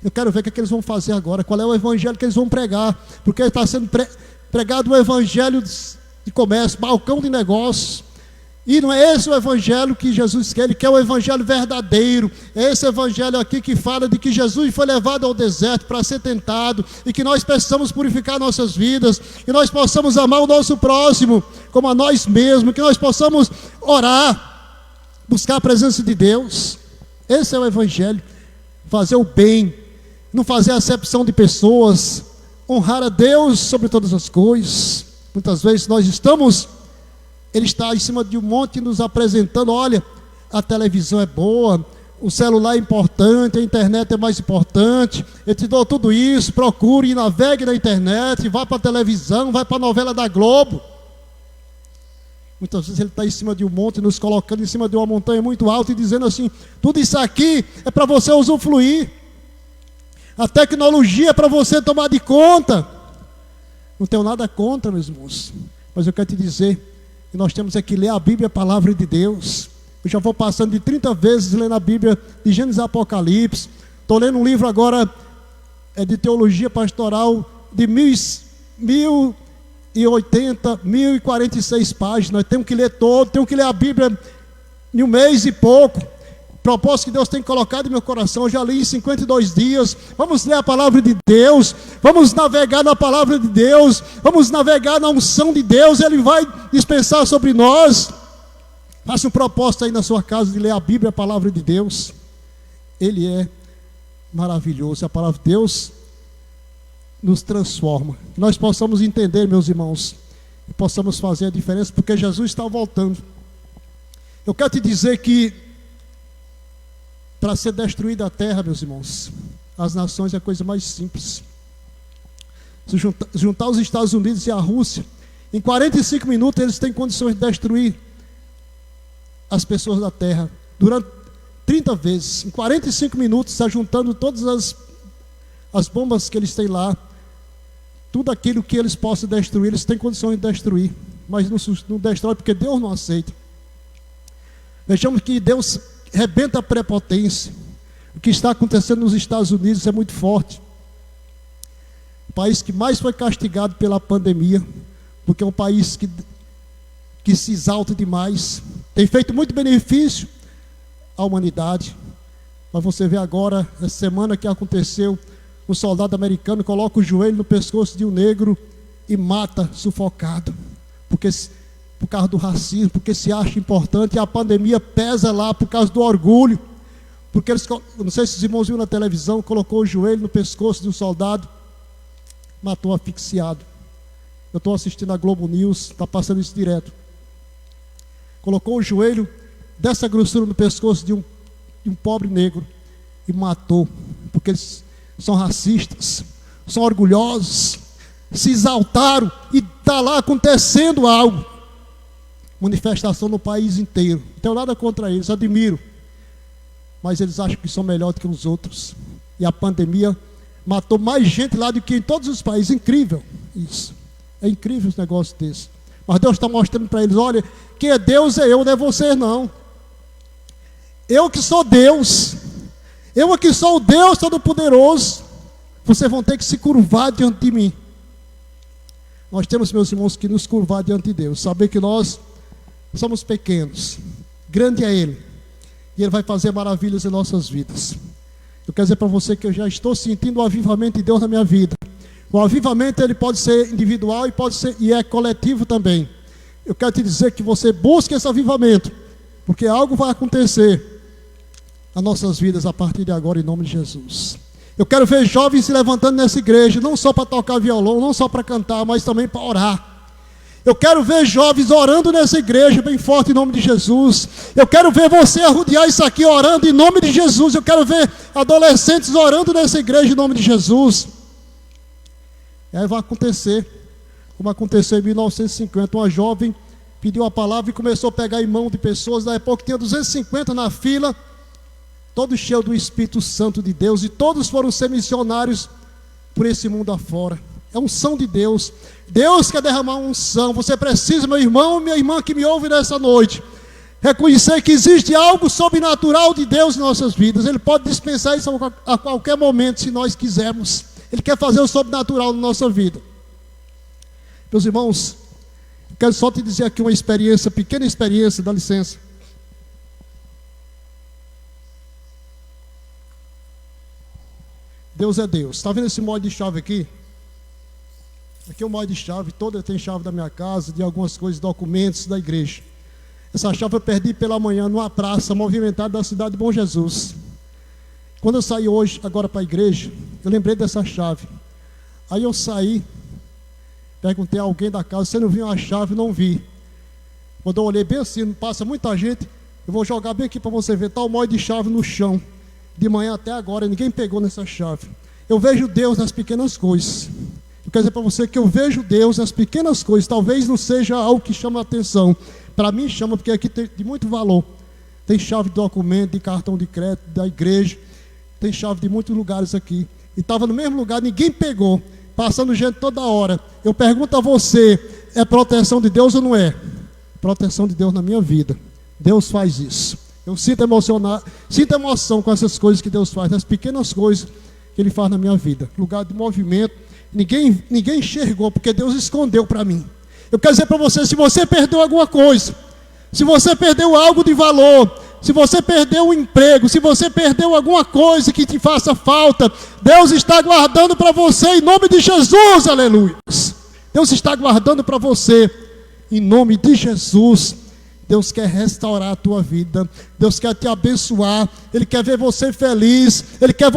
Eu quero ver o que eles vão fazer agora, qual é o evangelho que eles vão pregar, porque está sendo pregado o evangelho de comércio, balcão de negócio, e não é esse o evangelho que Jesus quer. Ele quer o evangelho verdadeiro. É esse evangelho aqui que fala de que Jesus foi levado ao deserto para ser tentado, e que nós precisamos purificar nossas vidas, que nós possamos amar o nosso próximo como a nós mesmos, que nós possamos orar, buscar a presença de Deus. Esse é o evangelho, fazer o bem, não fazer acepção de pessoas, honrar a Deus sobre todas as coisas. Muitas vezes Ele está em cima de um monte nos apresentando: olha, a televisão é boa, o celular é importante, a internet é mais importante, eu te dou tudo isso, procure e navegue na internet, vá para a televisão, vai para a novela da Globo. Muitas vezes ele está em cima de um monte, nos colocando em cima de uma montanha muito alta e dizendo assim: tudo isso aqui é para você usufruir, a tecnologia é para você tomar de conta. Não tenho nada contra, meus irmãos, mas eu quero te dizer que nós temos que ler a Bíblia, a palavra de Deus. Eu já vou passando de 30 vezes lendo a Bíblia, de Gênesis a Apocalipse. Estou lendo um livro agora de teologia pastoral de 1046 páginas. Nós temos que ler todo, temos que ler a Bíblia em um mês e pouco. Propósito que Deus tem colocado em meu coração, eu já li em 52 dias. Vamos ler a palavra de Deus, vamos navegar na palavra de Deus, vamos navegar na unção de Deus. Ele vai dispensar sobre nós. Faça um propósito aí na sua casa de ler a Bíblia, a palavra de Deus. Ele é maravilhoso. A palavra de Deus nos transforma. Que nós possamos entender, meus irmãos, e possamos fazer a diferença, porque Jesus está voltando. Eu quero te dizer que para ser destruída a terra, meus irmãos, as nações é a coisa mais simples. Se juntar os Estados Unidos e a Rússia, em 45 minutos eles têm condições de destruir as pessoas da terra. Durante 30 vezes, em 45 minutos, está juntando todas as bombas que eles têm lá, tudo aquilo que eles possam destruir, eles têm condições de destruir, mas não destrói porque Deus não aceita. Vejamos que Deus rebenta a prepotência. O que está acontecendo nos Estados Unidos é muito forte. O país que mais foi castigado pela pandemia, porque é um país que se exalta demais. tem feito muito benefício à humanidade. Mas você vê agora, essa semana que aconteceu, um soldado americano coloca o joelho no pescoço de um negro e mata sufocado, por causa do racismo, porque se acha importante, e a pandemia pesa lá por causa do orgulho, porque eles, não sei se os irmãos viram na televisão, colocou o joelho no pescoço de um soldado, matou asfixiado. Eu estou assistindo a Globo News, está passando isso direto. Colocou o joelho dessa grossura no pescoço de um pobre negro e matou, porque eles são racistas, são orgulhosos, se exaltaram e está lá acontecendo algo. Manifestação no país inteiro. Não tenho nada contra eles, admiro, mas eles acham que são melhores que os outros. E a pandemia matou mais gente lá do que em todos os países. Incrível isso. É incrível esse negócio desse. Mas Deus está mostrando para eles: olha, quem é Deus é eu, não é vocês não. Eu que sou Deus. Eu que sou o Deus Todo-Poderoso. Vocês vão ter que se curvar diante de mim. Nós temos, meus irmãos, que nos curvar diante de Deus. Saber que nós somos pequenos. Grande é Ele. E Ele vai fazer maravilhas em nossas vidas. Eu quero dizer para você que eu já estou sentindo o avivamento de Deus na minha vida. O avivamento, ele pode ser individual e é coletivo também. Eu quero te dizer que você busque esse avivamento, porque algo vai acontecer nas nossas vidas a partir de agora, em nome de Jesus. Eu quero ver jovens se levantando nessa igreja, não só para tocar violão, não só para cantar, mas também para orar. Eu quero ver jovens orando nessa igreja bem forte em nome de Jesus. Eu quero ver você arrodear isso aqui orando em nome de Jesus. Eu quero ver adolescentes orando nessa igreja em nome de Jesus. E aí vai acontecer, como aconteceu em 1950, uma jovem pediu a palavra e começou a pegar em mão de pessoas. Daí a pouco tinha 250 na fila, todos cheios do Espírito Santo de Deus, e todos foram ser missionários por esse mundo afora. É unção de Deus. Deus quer derramar unção. Você precisa, meu irmão e minha irmã que me ouve nessa noite, reconhecer que existe algo sobrenatural de Deus em nossas vidas. Ele pode dispensar isso a qualquer momento, se nós quisermos. Ele quer fazer o sobrenatural na nossa vida. Meus irmãos, eu quero só te dizer aqui uma experiência, pequena experiência, dá licença. Deus é Deus. Está vendo esse molde de chave aqui? Aqui é o molde de chave, toda tem chave da minha casa, de algumas coisas, documentos da igreja. Essa chave eu perdi pela manhã numa praça movimentada da cidade de Bom Jesus. Quando eu saí hoje, agora para a igreja, eu lembrei dessa chave. Aí eu saí, perguntei a alguém da casa: você não viu a chave? Não vi. Quando eu olhei bem assim, não passa muita gente, eu vou jogar bem aqui para você ver, está o molde de chave no chão. De manhã até agora, ninguém pegou nessa chave. Eu vejo Deus nas pequenas coisas. Eu quero dizer para você que eu vejo Deus nas pequenas coisas. Talvez não seja algo que chama a atenção. Para mim chama, porque aqui tem de muito valor. Tem chave de documento, de cartão de crédito, da igreja. Tem chave de muitos lugares aqui. E estava no mesmo lugar, ninguém pegou. Passando gente toda hora. Eu pergunto a você: é proteção de Deus ou não é? Proteção de Deus na minha vida. Deus faz isso. Eu sinto emoção com essas coisas que Deus faz, nas pequenas coisas que Ele faz na minha vida. Lugar de movimento, ninguém enxergou, porque Deus escondeu para mim. Eu quero dizer para você: se você perdeu alguma coisa, se você perdeu algo de valor, se você perdeu um emprego, se você perdeu alguma coisa que te faça falta, Deus está guardando para você em nome de Jesus, aleluia. Deus está guardando para você em nome de Jesus. Deus quer restaurar a tua vida. Deus quer te abençoar. Ele quer ver você feliz. Ele quer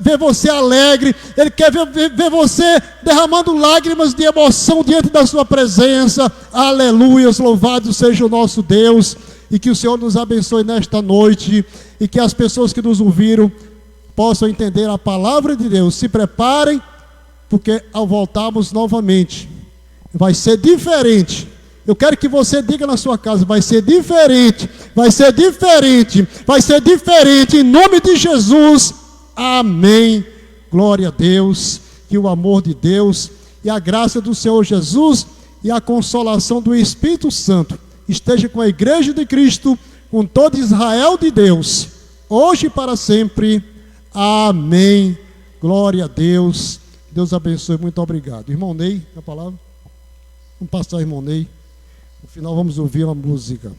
ver você alegre. Ele quer ver você derramando lágrimas de emoção diante da sua presença. Aleluia, louvado seja o nosso Deus. E que o Senhor nos abençoe nesta noite. E que as pessoas que nos ouviram possam entender a palavra de Deus. Se preparem, porque ao voltarmos novamente, vai ser diferente. Eu quero que você diga na sua casa: vai ser diferente, vai ser diferente, vai ser diferente, em nome de Jesus, amém. Glória a Deus. Que o amor de Deus e a graça do Senhor Jesus e a consolação do Espírito Santo esteja com a igreja de Cristo, com todo Israel de Deus, hoje e para sempre, amém. Glória a Deus. Deus abençoe, muito obrigado. Irmão Ney, a palavra. Vamos passar, irmão Ney. No final vamos ouvir uma música.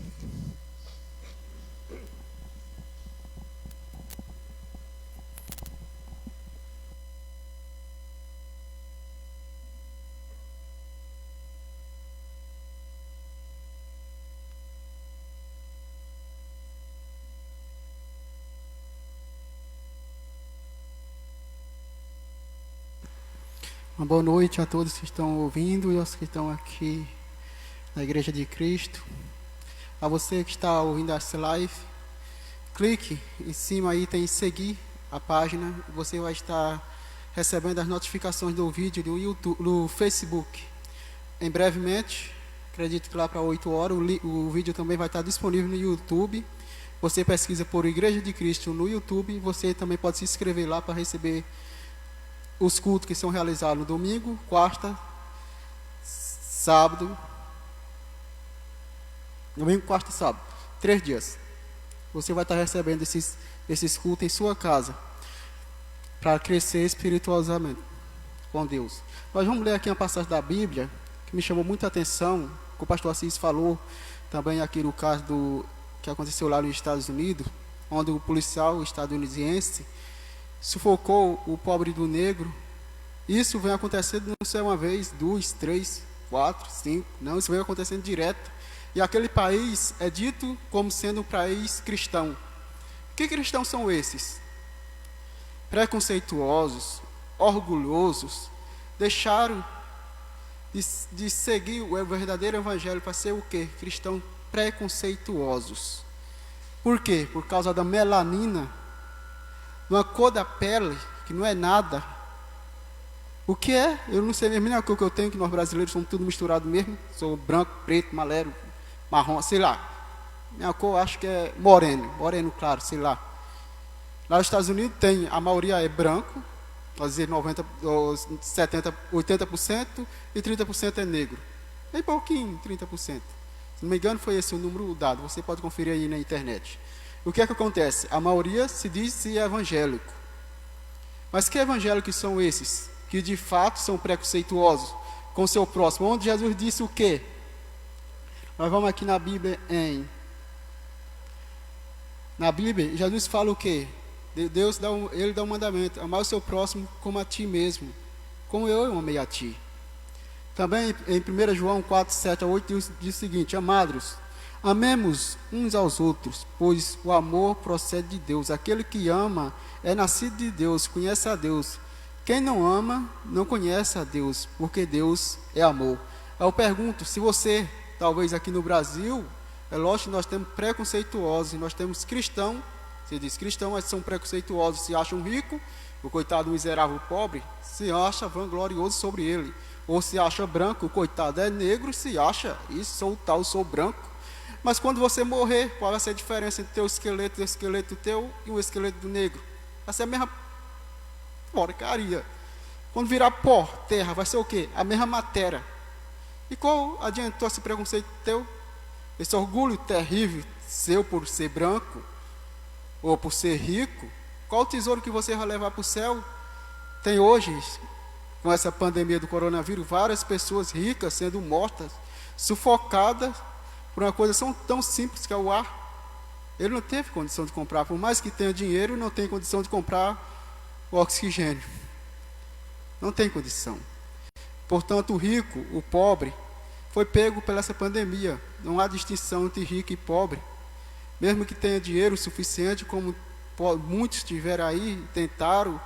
Uma boa noite a todos que estão ouvindo e aos que estão aqui na Igreja de Cristo. A você que está ouvindo essa live, clique em cima aí, tem seguir a página. Você vai estar recebendo as notificações do vídeo do YouTube, do Facebook. Em brevemente, acredito que lá para 8 horas, o vídeo também vai estar disponível no YouTube. Você pesquisa por Igreja de Cristo no YouTube. Você também pode se inscrever lá para receber os cultos que são realizados no domingo, quarta, sábado. Domingo, quarta e sábado. 3 dias. Você vai estar recebendo esses cultos em sua casa, para crescer espirituosamente com Deus. Nós vamos ler aqui uma passagem da Bíblia que me chamou muita atenção, que o pastor Assis falou também aqui no caso que aconteceu lá nos Estados Unidos, onde o policial estadunidense sufocou o pobre do negro. Isso vem acontecendo não sei uma vez, 2, 3, 4, 5, não, isso vem acontecendo direto. E aquele país é dito como sendo um país cristão. Que cristãos são esses? Preconceituosos, orgulhosos, deixaram de seguir o verdadeiro evangelho para ser o quê? Cristãos preconceituosos. Por quê? Por causa da melanina, uma cor da pele que não é nada. O que é? Eu não sei mesmo, nem a cor que eu tenho, que nós brasileiros somos tudo misturado mesmo. Sou branco, preto, malero, marrom, sei lá. Minha cor acho que é moreno claro, sei lá. Lá nos Estados Unidos tem, a maioria é branco, pode dizer 90, 70, 80% e 30% é negro. Bem pouquinho, 30%. Se não me engano foi esse o número dado, você pode conferir aí na internet. O que é que acontece? A maioria se diz ser evangélico. Mas que evangélicos são esses? Que de fato são preconceituosos com o seu próximo. Onde Jesus disse o quê? Nós vamos aqui na Bíblia Na Bíblia, Jesus fala o quê? Deus ele dá um mandamento: amar o seu próximo como a ti mesmo, como eu amei a ti. Também em 1 João 4, 7 a 8 diz o seguinte: amados, amemos uns aos outros, pois o amor procede de Deus. Aquele que ama é nascido de Deus, conhece a Deus. Quem não ama, não conhece a Deus, porque Deus é amor. Eu pergunto, se você, talvez aqui no Brasil, é lógico que nós temos preconceituosos, nós temos cristãos, você diz cristão, mas são preconceituosos, se acham rico, o coitado miserável pobre, se acha vanglorioso sobre ele. Ou se acha branco, o coitado é negro, se acha, isso, sou tal, sou branco. Mas quando você morrer, qual vai ser a diferença entre o esqueleto teu e o esqueleto do negro? Vai ser a mesma porcaria. Quando virar pó, terra, vai ser o quê? A mesma matéria. E qual adiantou esse preconceito teu? Esse orgulho terrível seu por ser branco ou por ser rico? Qual o tesouro que você vai levar para o céu? Tem hoje, com essa pandemia do coronavírus, várias pessoas ricas sendo mortas, sufocadas por uma coisa tão simples que é o ar. Ele não teve condição de comprar, por mais que tenha dinheiro, não tem condição de comprar o oxigênio. Não tem condição. Portanto, o rico, o pobre, foi pego pela essa pandemia. Não há distinção entre rico e pobre. Mesmo que tenha dinheiro suficiente, como muitos tiveram aí, tentaram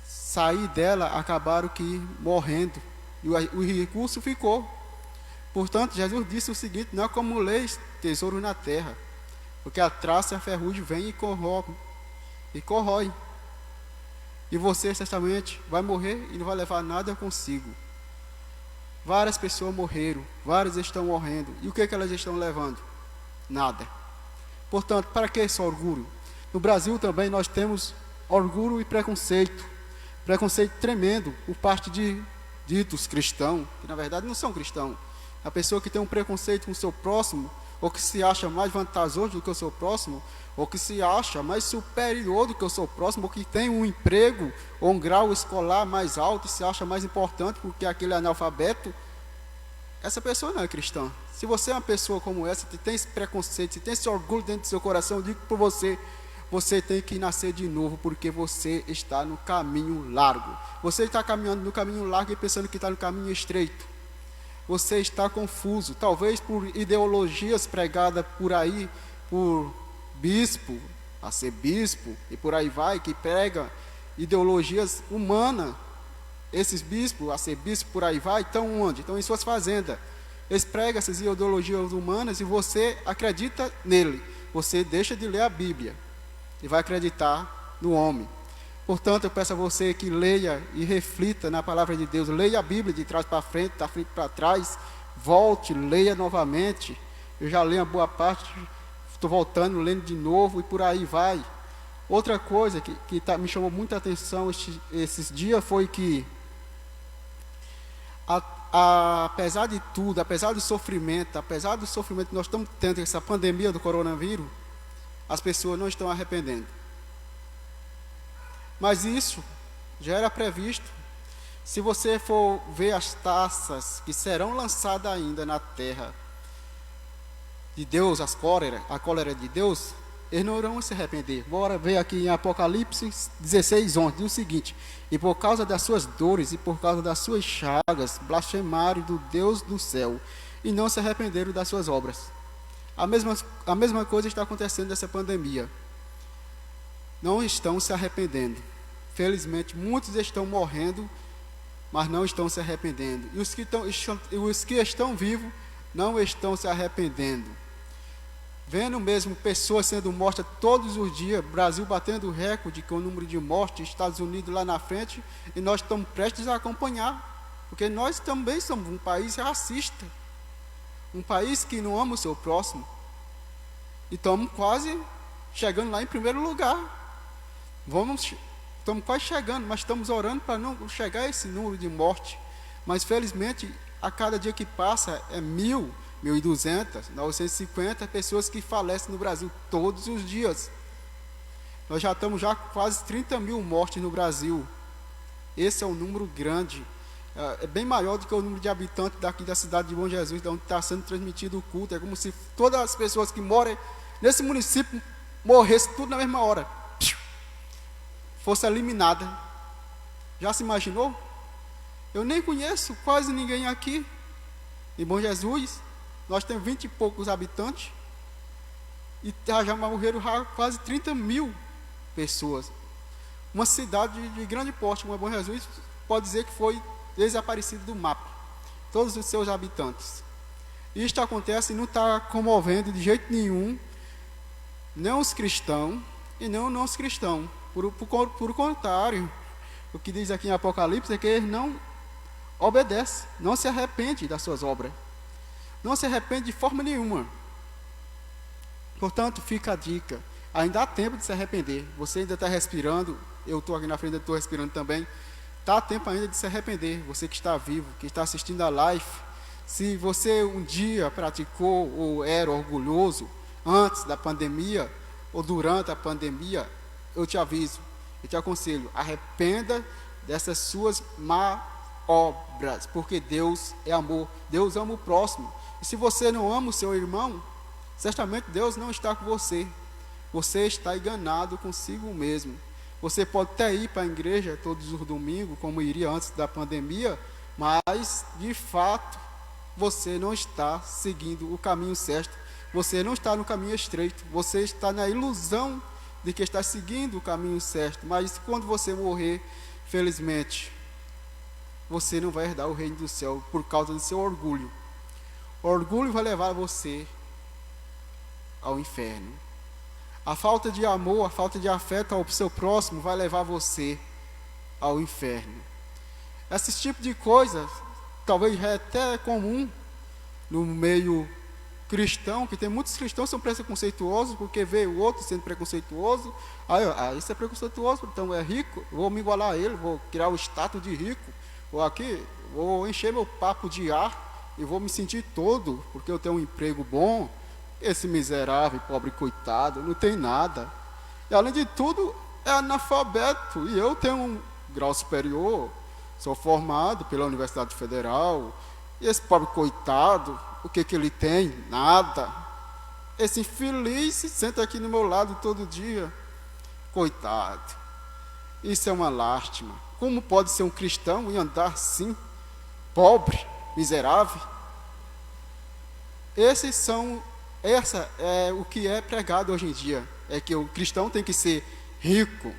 sair dela, acabaram que morrendo. E o recurso ficou. Portanto, Jesus disse o seguinte: não acumuleis tesouro na terra, porque a traça e a ferrugem vem e corrói. E você, certamente, vai morrer e não vai levar nada consigo. Várias pessoas morreram, várias estão morrendo. E o que elas estão levando? Nada. Portanto, para que esse orgulho? No Brasil também nós temos orgulho e preconceito. Preconceito tremendo por parte de ditos cristãos, que na verdade não são cristãos. A pessoa que tem um preconceito com o seu próximo, ou que se acha mais vantajoso do que o seu próximo, ou que se acha mais superior do que o seu próximo, ou que tem um emprego ou um grau escolar mais alto e se acha mais importante porque aquele é analfabeto, essa pessoa não é cristã. Se você é uma pessoa como essa, que tem esse preconceito, se tem esse orgulho dentro do seu coração, eu digo para você, você tem que nascer de novo, porque você está no caminho largo. Você está caminhando no caminho largo e pensando que está no caminho estreito. Você está confuso, talvez por ideologias pregadas por aí, por bispo, arcebispo, e por aí vai, que prega ideologias humanas, esses bispos, arcebispos, por aí vai, estão onde? Estão em suas fazendas. Eles pregam essas ideologias humanas e você acredita nele. Você deixa de ler a Bíblia e vai acreditar no homem. Portanto, eu peço a você que leia e reflita na palavra de Deus. Leia a Bíblia de trás para frente, da frente para trás. Volte, leia novamente. Eu já leio uma boa parte, estou voltando, lendo de novo e por aí vai. Outra coisa que me chamou muita atenção esses dias foi que, apesar de tudo, apesar do sofrimento que nós estamos tendo, essa pandemia do coronavírus, as pessoas não estão arrependendo. Mas isso já era previsto. Se você for ver as taças que serão lançadas ainda na terra de Deus, a cólera de Deus, eles não irão se arrepender. Bora ver aqui em Apocalipse 16:11, diz o seguinte: e por causa das suas dores e por causa das suas chagas, blasfemaram do Deus do céu e não se arrependeram das suas obras. A mesma coisa está acontecendo nessa pandemia. Não estão se arrependendo. Felizmente, muitos estão morrendo, mas não estão se arrependendo. E os que estão vivos não estão se arrependendo. Vendo mesmo pessoas sendo mortas todos os dias, Brasil batendo recorde com o número de mortes, Estados Unidos lá na frente, e nós estamos prestes a acompanhar, porque nós também somos um país racista, um país que não ama o seu próximo, e estamos quase chegando lá em primeiro lugar. Estamos quase chegando, mas estamos orando para não chegar a esse número de morte. Mas felizmente, a cada dia que passa é 1.000, 1.200, 950 pessoas que falecem no Brasil todos os dias. Nós já estamos quase 30.000 mortes no Brasil. Esse é um número grande. É bem maior do que o número de habitantes daqui da cidade de Bom Jesus, de onde está sendo transmitido o culto. É como se todas as pessoas que moram nesse município morressem tudo na mesma hora. Fosse eliminada. Já se imaginou? Eu nem conheço quase ninguém aqui em Bom Jesus. Nós temos 20 e poucos habitantes e já morreram quase 30.000 pessoas. Uma cidade de grande porte como é Bom Jesus pode dizer que foi desaparecido do mapa, todos os seus habitantes. Isto acontece e não está comovendo de jeito nenhum, nem os cristãos e nem os não cristãos. Por contrário, o que diz aqui em Apocalipse é que eles não obedecem, não se arrependem das suas obras. Não se arrepende de forma nenhuma. Portanto, fica a dica. Ainda há tempo de se arrepender. Você ainda está respirando. Eu estou aqui na frente, estou respirando também. Está tempo ainda de se arrepender. Você que está vivo, que está assistindo a live. Se você um dia praticou ou era orgulhoso antes da pandemia ou durante a pandemia, eu te aviso, eu te aconselho, arrependa dessas suas más obras, porque Deus é amor. Deus ama o próximo. E se você não ama o seu irmão, certamente Deus não está com você. Você está enganado consigo mesmo. Você pode até ir para a igreja todos os domingos, como iria antes da pandemia, mas, de fato, você não está seguindo o caminho certo. Você não está no caminho estreito. Você está na ilusão de que está seguindo o caminho certo. Mas, quando você morrer, felizmente, você não vai herdar o reino do céu por causa do seu orgulho. O orgulho vai levar você ao inferno. A falta de amor, a falta de afeto ao seu próximo vai levar você ao inferno. Esse tipo de coisa talvez é até comum no meio cristão, que tem muitos cristãos que são preconceituosos porque vê o outro sendo preconceituoso. Isso é preconceituoso, então é rico, vou me igualar a ele, vou criar o status de rico, vou encher meu papo de ar e vou me sentir todo porque eu tenho um emprego bom. Esse miserável, pobre coitado, não tem nada. E além de tudo, é analfabeto. E eu tenho um grau superior, sou formado pela Universidade Federal. E esse pobre coitado, o que ele tem? Nada. Esse infeliz se senta aqui no meu lado todo dia. Coitado. Isso é uma lástima. Como pode ser um cristão e andar assim? Pobre, miserável? Essa é o que é pregado hoje em dia. É que o cristão tem que ser rico,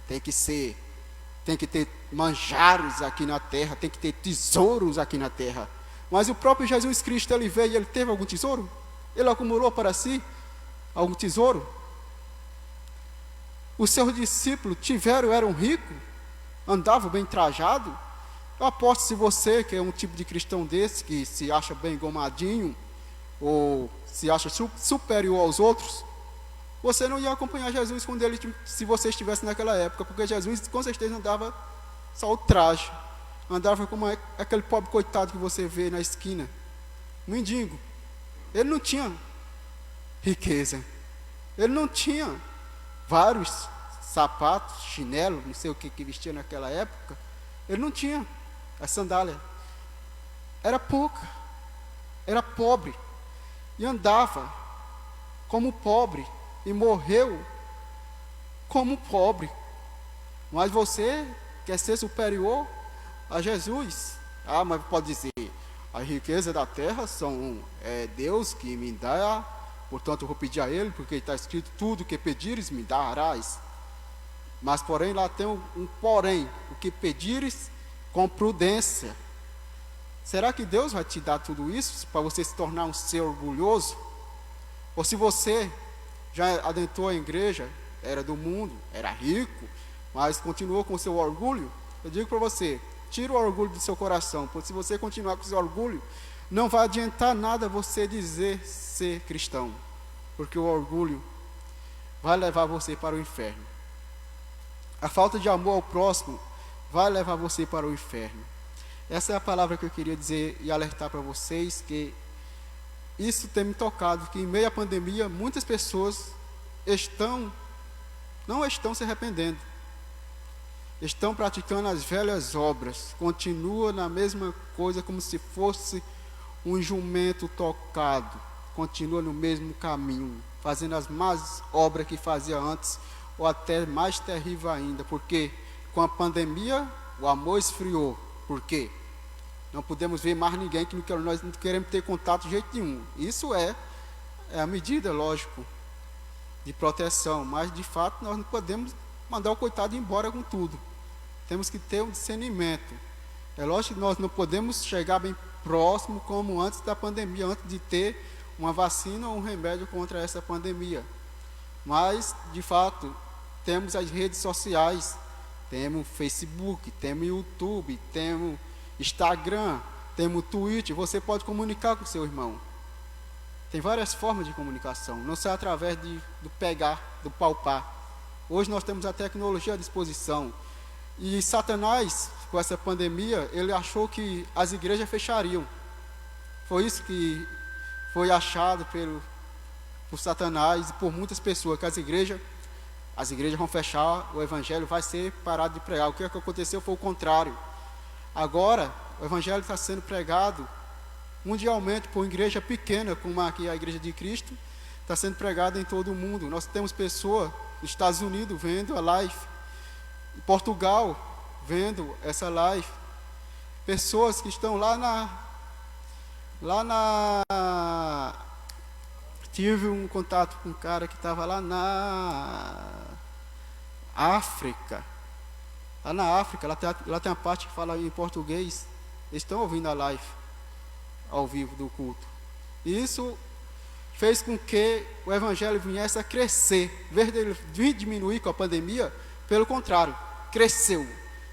tem que ter manjares aqui na terra, tem que ter tesouros aqui na terra. Mas o próprio Jesus Cristo, ele veio e ele teve algum tesouro? Ele acumulou para si algum tesouro? Os seus discípulos eram ricos, andavam bem trajados. Eu aposto, se você, que é um tipo de cristão desse, que se acha bem engomadinho, ou se acha superior aos outros, você não ia acompanhar Jesus quando se você estivesse naquela época, porque Jesus com certeza andava só o traje, andava como aquele pobre coitado que você vê na esquina, mendigo. Ele não tinha riqueza, ele não tinha vários sapatos, chinelo, não sei o que vestia naquela época, ele não tinha a sandália, era pouca, era pobre, e andava como pobre, e morreu como pobre. Mas você quer ser superior a Jesus? Mas pode dizer, a riqueza da terra é Deus que me dá, portanto eu vou pedir a Ele, porque está escrito, tudo que pedires me darás. Mas porém, lá tem um porém, o que pedires com prudência. Será que Deus vai te dar tudo isso para você se tornar um ser orgulhoso? Ou se você já adentrou a igreja, era do mundo, era rico, mas continuou com o seu orgulho, eu digo para você, tira o orgulho do seu coração, porque se você continuar com o seu orgulho, não vai adiantar nada você dizer ser cristão, porque o orgulho vai levar você para o inferno. A falta de amor ao próximo vai levar você para o inferno. Essa é a palavra que eu queria dizer e alertar para vocês, que isso tem me tocado, que em meio à pandemia, muitas pessoas não estão se arrependendo, estão praticando as velhas obras, continua na mesma coisa, como se fosse um jumento tocado, continua no mesmo caminho, fazendo as más obras que fazia antes, ou até mais terrível ainda, porque com a pandemia o amor esfriou. Por quê? Não podemos ver mais ninguém, que nós não queremos ter contato de jeito nenhum. Isso é a medida, lógico, de proteção, mas de fato nós não podemos mandar o coitado embora com tudo. Temos que ter um discernimento. É lógico que nós não podemos chegar bem próximo como antes da pandemia, antes de ter uma vacina ou um remédio contra essa pandemia. Mas, de fato, temos as redes sociais, temos Facebook, temos YouTube, temos Instagram, temos Twitter, você pode comunicar com o seu irmão. Tem várias formas de comunicação, não só através do pegar, do palpar. Hoje nós temos a tecnologia à disposição. E Satanás, com essa pandemia, ele achou que as igrejas fechariam. Foi isso que foi achado por Satanás e por muitas pessoas, que as igrejas vão fechar, o evangelho vai ser parado de pregar. O que aconteceu foi o contrário. Agora, o evangelho está sendo pregado mundialmente por uma igreja pequena, como aqui a Igreja de Cristo, está sendo pregado em todo o mundo. Nós temos pessoas nos Estados Unidos vendo a live, em Portugal vendo essa live, pessoas que estão tive um contato com um cara que estava lá na África. Lá na África, lá tem uma parte que fala em português. Eles estão ouvindo a live ao vivo do culto. E isso fez com que o evangelho viesse a crescer. Em vez de diminuir com a pandemia, pelo contrário, cresceu.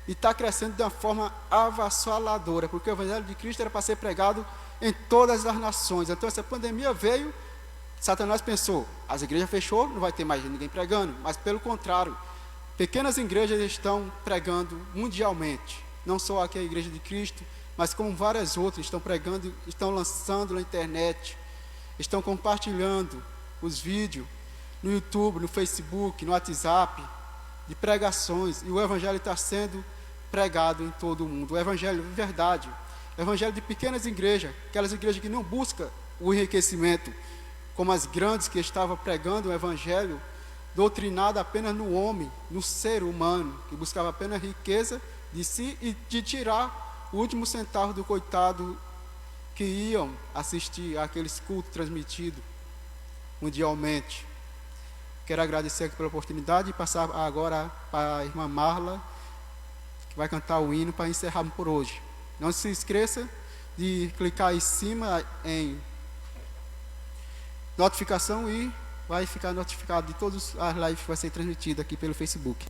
E está crescendo de uma forma avassaladora, porque o evangelho de Cristo era para ser pregado em todas as nações. Então essa pandemia veio, Satanás pensou, as igrejas fechou, não vai ter mais ninguém pregando. Mas pelo contrário, pequenas igrejas estão pregando mundialmente. Não só aqui a Igreja de Cristo, mas como várias outras estão pregando, estão lançando na internet, estão compartilhando os vídeos no YouTube, no Facebook, no WhatsApp, de pregações, e o evangelho está sendo pregado em todo o mundo. O evangelho de verdade, o evangelho de pequenas igrejas, aquelas igrejas que não buscam o enriquecimento, como as grandes que estavam pregando o evangelho doutrinado apenas no homem, no ser humano, que buscava apenas riqueza de si e de tirar o último centavo do coitado que iam assistir àqueles cultos transmitidos mundialmente. Quero agradecer aqui pela oportunidade e passar agora para a irmã Marla, que vai cantar o hino para encerrar por hoje. Não se esqueça de clicar em cima em notificação e vai ficar notificado de todas as lives que vai ser transmitida aqui pelo Facebook.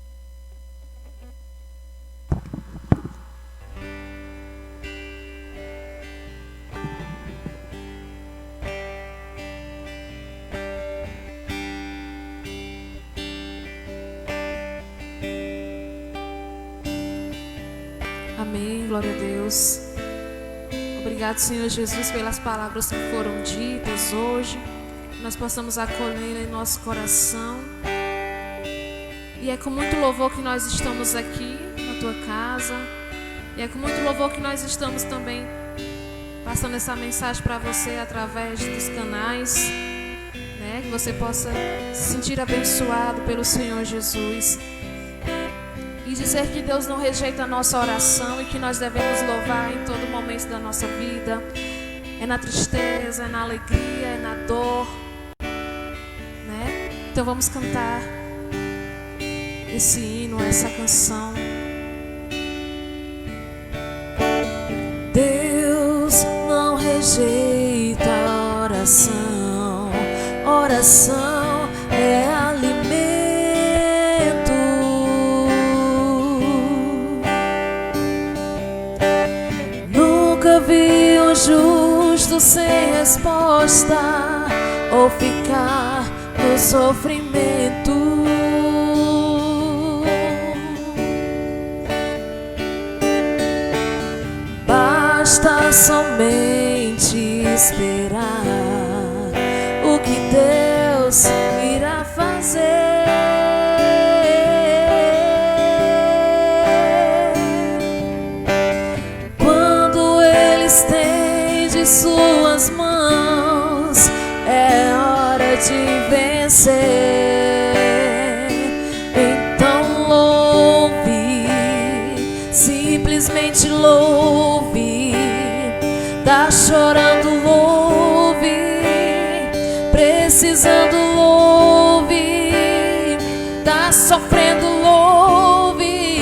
Amém, glória a Deus. Obrigado, Senhor Jesus, pelas palavras que foram ditas hoje. Que nós possamos acolher em nosso coração. E é com muito louvor que nós estamos aqui na tua casa. E é com muito louvor que nós estamos também passando essa mensagem para você através dos canais, né? Que você possa se sentir abençoado pelo Senhor Jesus. E dizer que Deus não rejeita a nossa oração e que nós devemos louvar em todo momento da nossa vida. É na tristeza, é na alegria, é na dor, né? Então vamos cantar esse hino, essa canção. Deus não rejeita a oração. Oração é alimento. Nunca vi um justo sem resposta ou ficar no sofrimento. Basta somente esperar o que Deus irá fazer. Estende suas mãos, é hora de vencer. Então louve, simplesmente louve. Tá chorando, louve. Precisando, louve. Tá sofrendo, louve.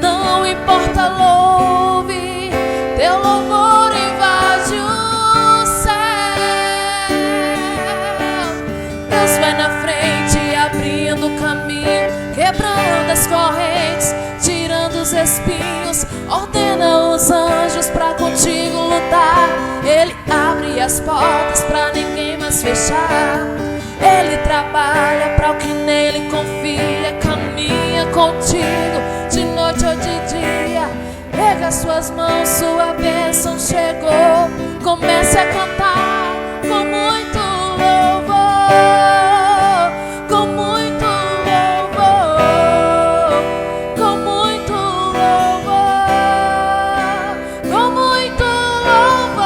Não importa, louve. Teu louvor invade o céu. Deus vai na frente, abrindo o caminho, quebrando as correntes, tirando os espinhos. Ordena os anjos pra contigo lutar. Ele abre as portas pra ninguém mais fechar. Ele trabalha pra o que nele confia. Caminha contigo de noite ou de dia. Pega suas mãos, sua bênção chegou. Comece a cantar com muito louvor, com muito louvor, com muito louvor, com muito louvor.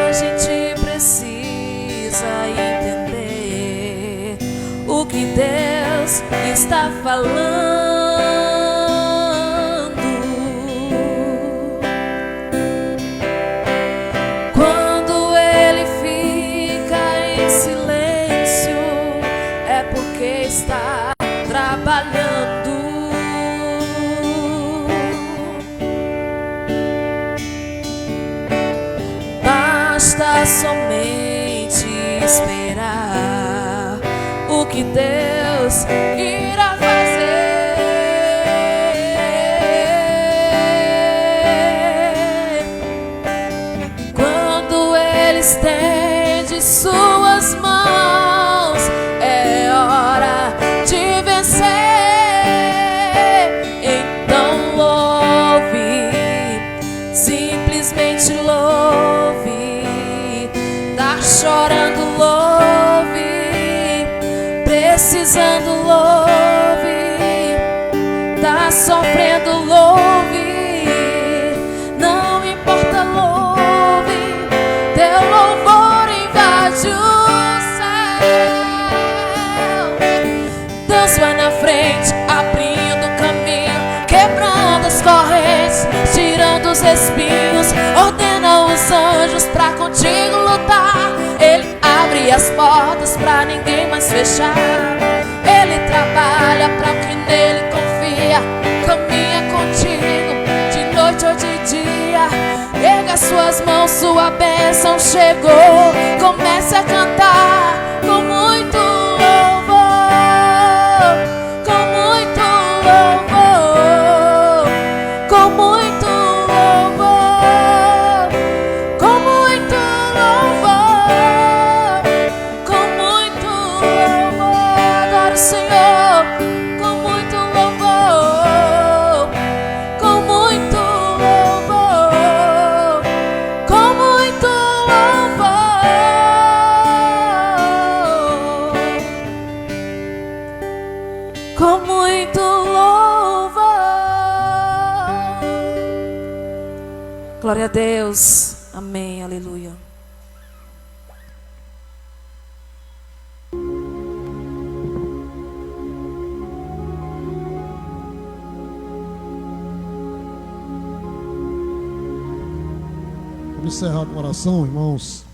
A gente precisa entender o que Deus está falando. Quando Ele fica em silêncio, é porque está trabalhando. Basta somente esperar o que Deus irá fazer. Quando Ele estende suas mãos, é hora de vencer. Então louve, simplesmente louve. Tá chorando, louve. Precisando, louve. Tá sofrendo, louve. Não importa, louve. Teu louvor invade o céu. Deus vai na frente, abrindo o caminho, quebrando as correntes, tirando os espinhos. Ordena os anjos pra contigo lutar. Ele abre as portas pra ninguém mais fechar. Ele trabalha pra quem nele confia, caminha contigo de noite ou de dia. Erga suas mãos, sua bênção chegou. Comece a cantar com muito louvor, com muito louvor, com muito louvor, com muito louvor, com muito louvor. Adore o Senhor com muito louvor, com muito louvor, com muito louvor, com muito louvor. Glória a Deus. Amém. Aleluia. Vamos encerrar com oração, irmãos.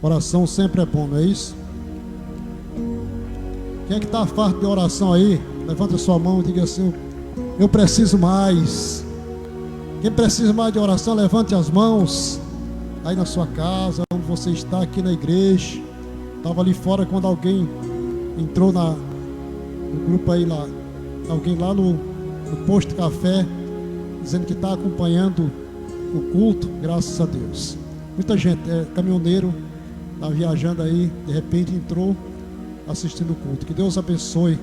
Oração sempre é bom, não é isso? Quem é que está farto de oração aí? Levanta sua mão e diga assim: eu preciso mais. Quem precisa mais de oração, levante as mãos. Aí na sua casa, onde você está, aqui na igreja. Estava ali fora quando alguém entrou no grupo aí lá. Alguém lá no posto de café, dizendo que está acompanhando o culto, graças a Deus. Muita gente, caminhoneiro, está viajando aí, de repente entrou assistindo o culto. Que Deus abençoe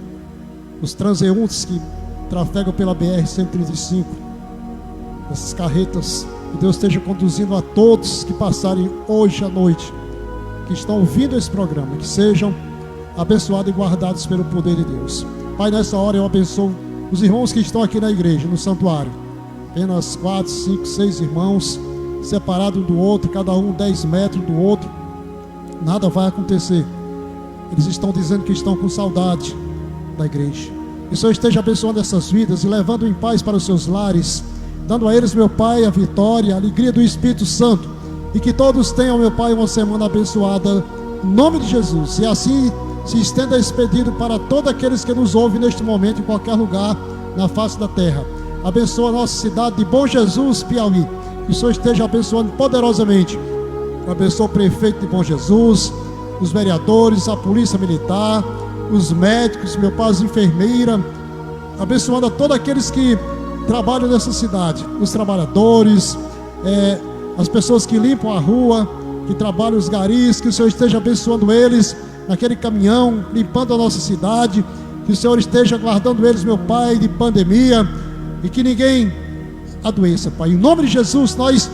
os transeuntes que trafegam pela BR-135, essas carretas. Que Deus esteja conduzindo a todos que passarem hoje à noite, que estão ouvindo esse programa, que sejam abençoados e guardados pelo poder de Deus. Pai, nessa hora eu abençoo os irmãos que estão aqui na igreja, no santuário. Apenas 4, 5, 6 irmãos, separados um do outro, cada um 10 metros do outro. Nada vai acontecer. Eles estão dizendo que estão com saudade da igreja. Que o Senhor esteja abençoando essas vidas e levando em paz para os seus lares, dando a eles, meu Pai, a vitória, a alegria do Espírito Santo. E que todos tenham, meu Pai, uma semana abençoada, em nome de Jesus. E assim se estenda esse pedido para todos aqueles que nos ouvem neste momento, em qualquer lugar na face da terra. Abençoa a nossa cidade de Bom Jesus, Piauí. Que o Senhor esteja abençoando poderosamente. Abençoa o prefeito de Bom Jesus, os vereadores, a polícia militar, os médicos, meu Pai, as enfermeiras. Abençoando a todos aqueles que trabalham nessa cidade, os trabalhadores, as pessoas que limpam a rua, que trabalham os garis. Que o Senhor esteja abençoando eles naquele caminhão, limpando a nossa cidade. Que o Senhor esteja guardando eles, meu Pai, de pandemia, e que ninguém adoeça, Pai. Em nome de Jesus, nós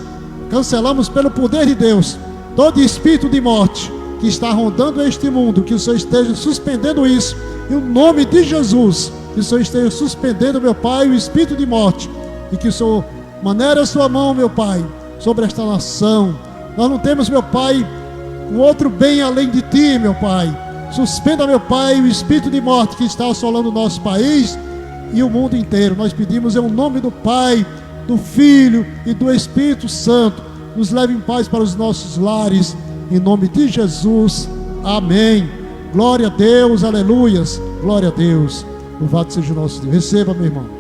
cancelamos pelo poder de Deus todo espírito de morte que está rondando este mundo. Que o Senhor esteja suspendendo isso, em nome de Jesus. Que o Senhor esteja suspendendo, meu Pai, o espírito de morte, e que o Senhor maneira a sua mão, meu Pai, sobre esta nação. Nós não temos, meu Pai, um outro bem além de Ti, meu Pai. Suspenda, meu Pai, o espírito de morte que está assolando o nosso país e o mundo inteiro. Nós pedimos em nome do Pai, do Filho e do Espírito Santo. Nos leve em paz para os nossos lares, em nome de Jesus, amém. Glória a Deus, aleluias, glória a Deus. Louvado seja o nosso Deus. Receba, meu irmão.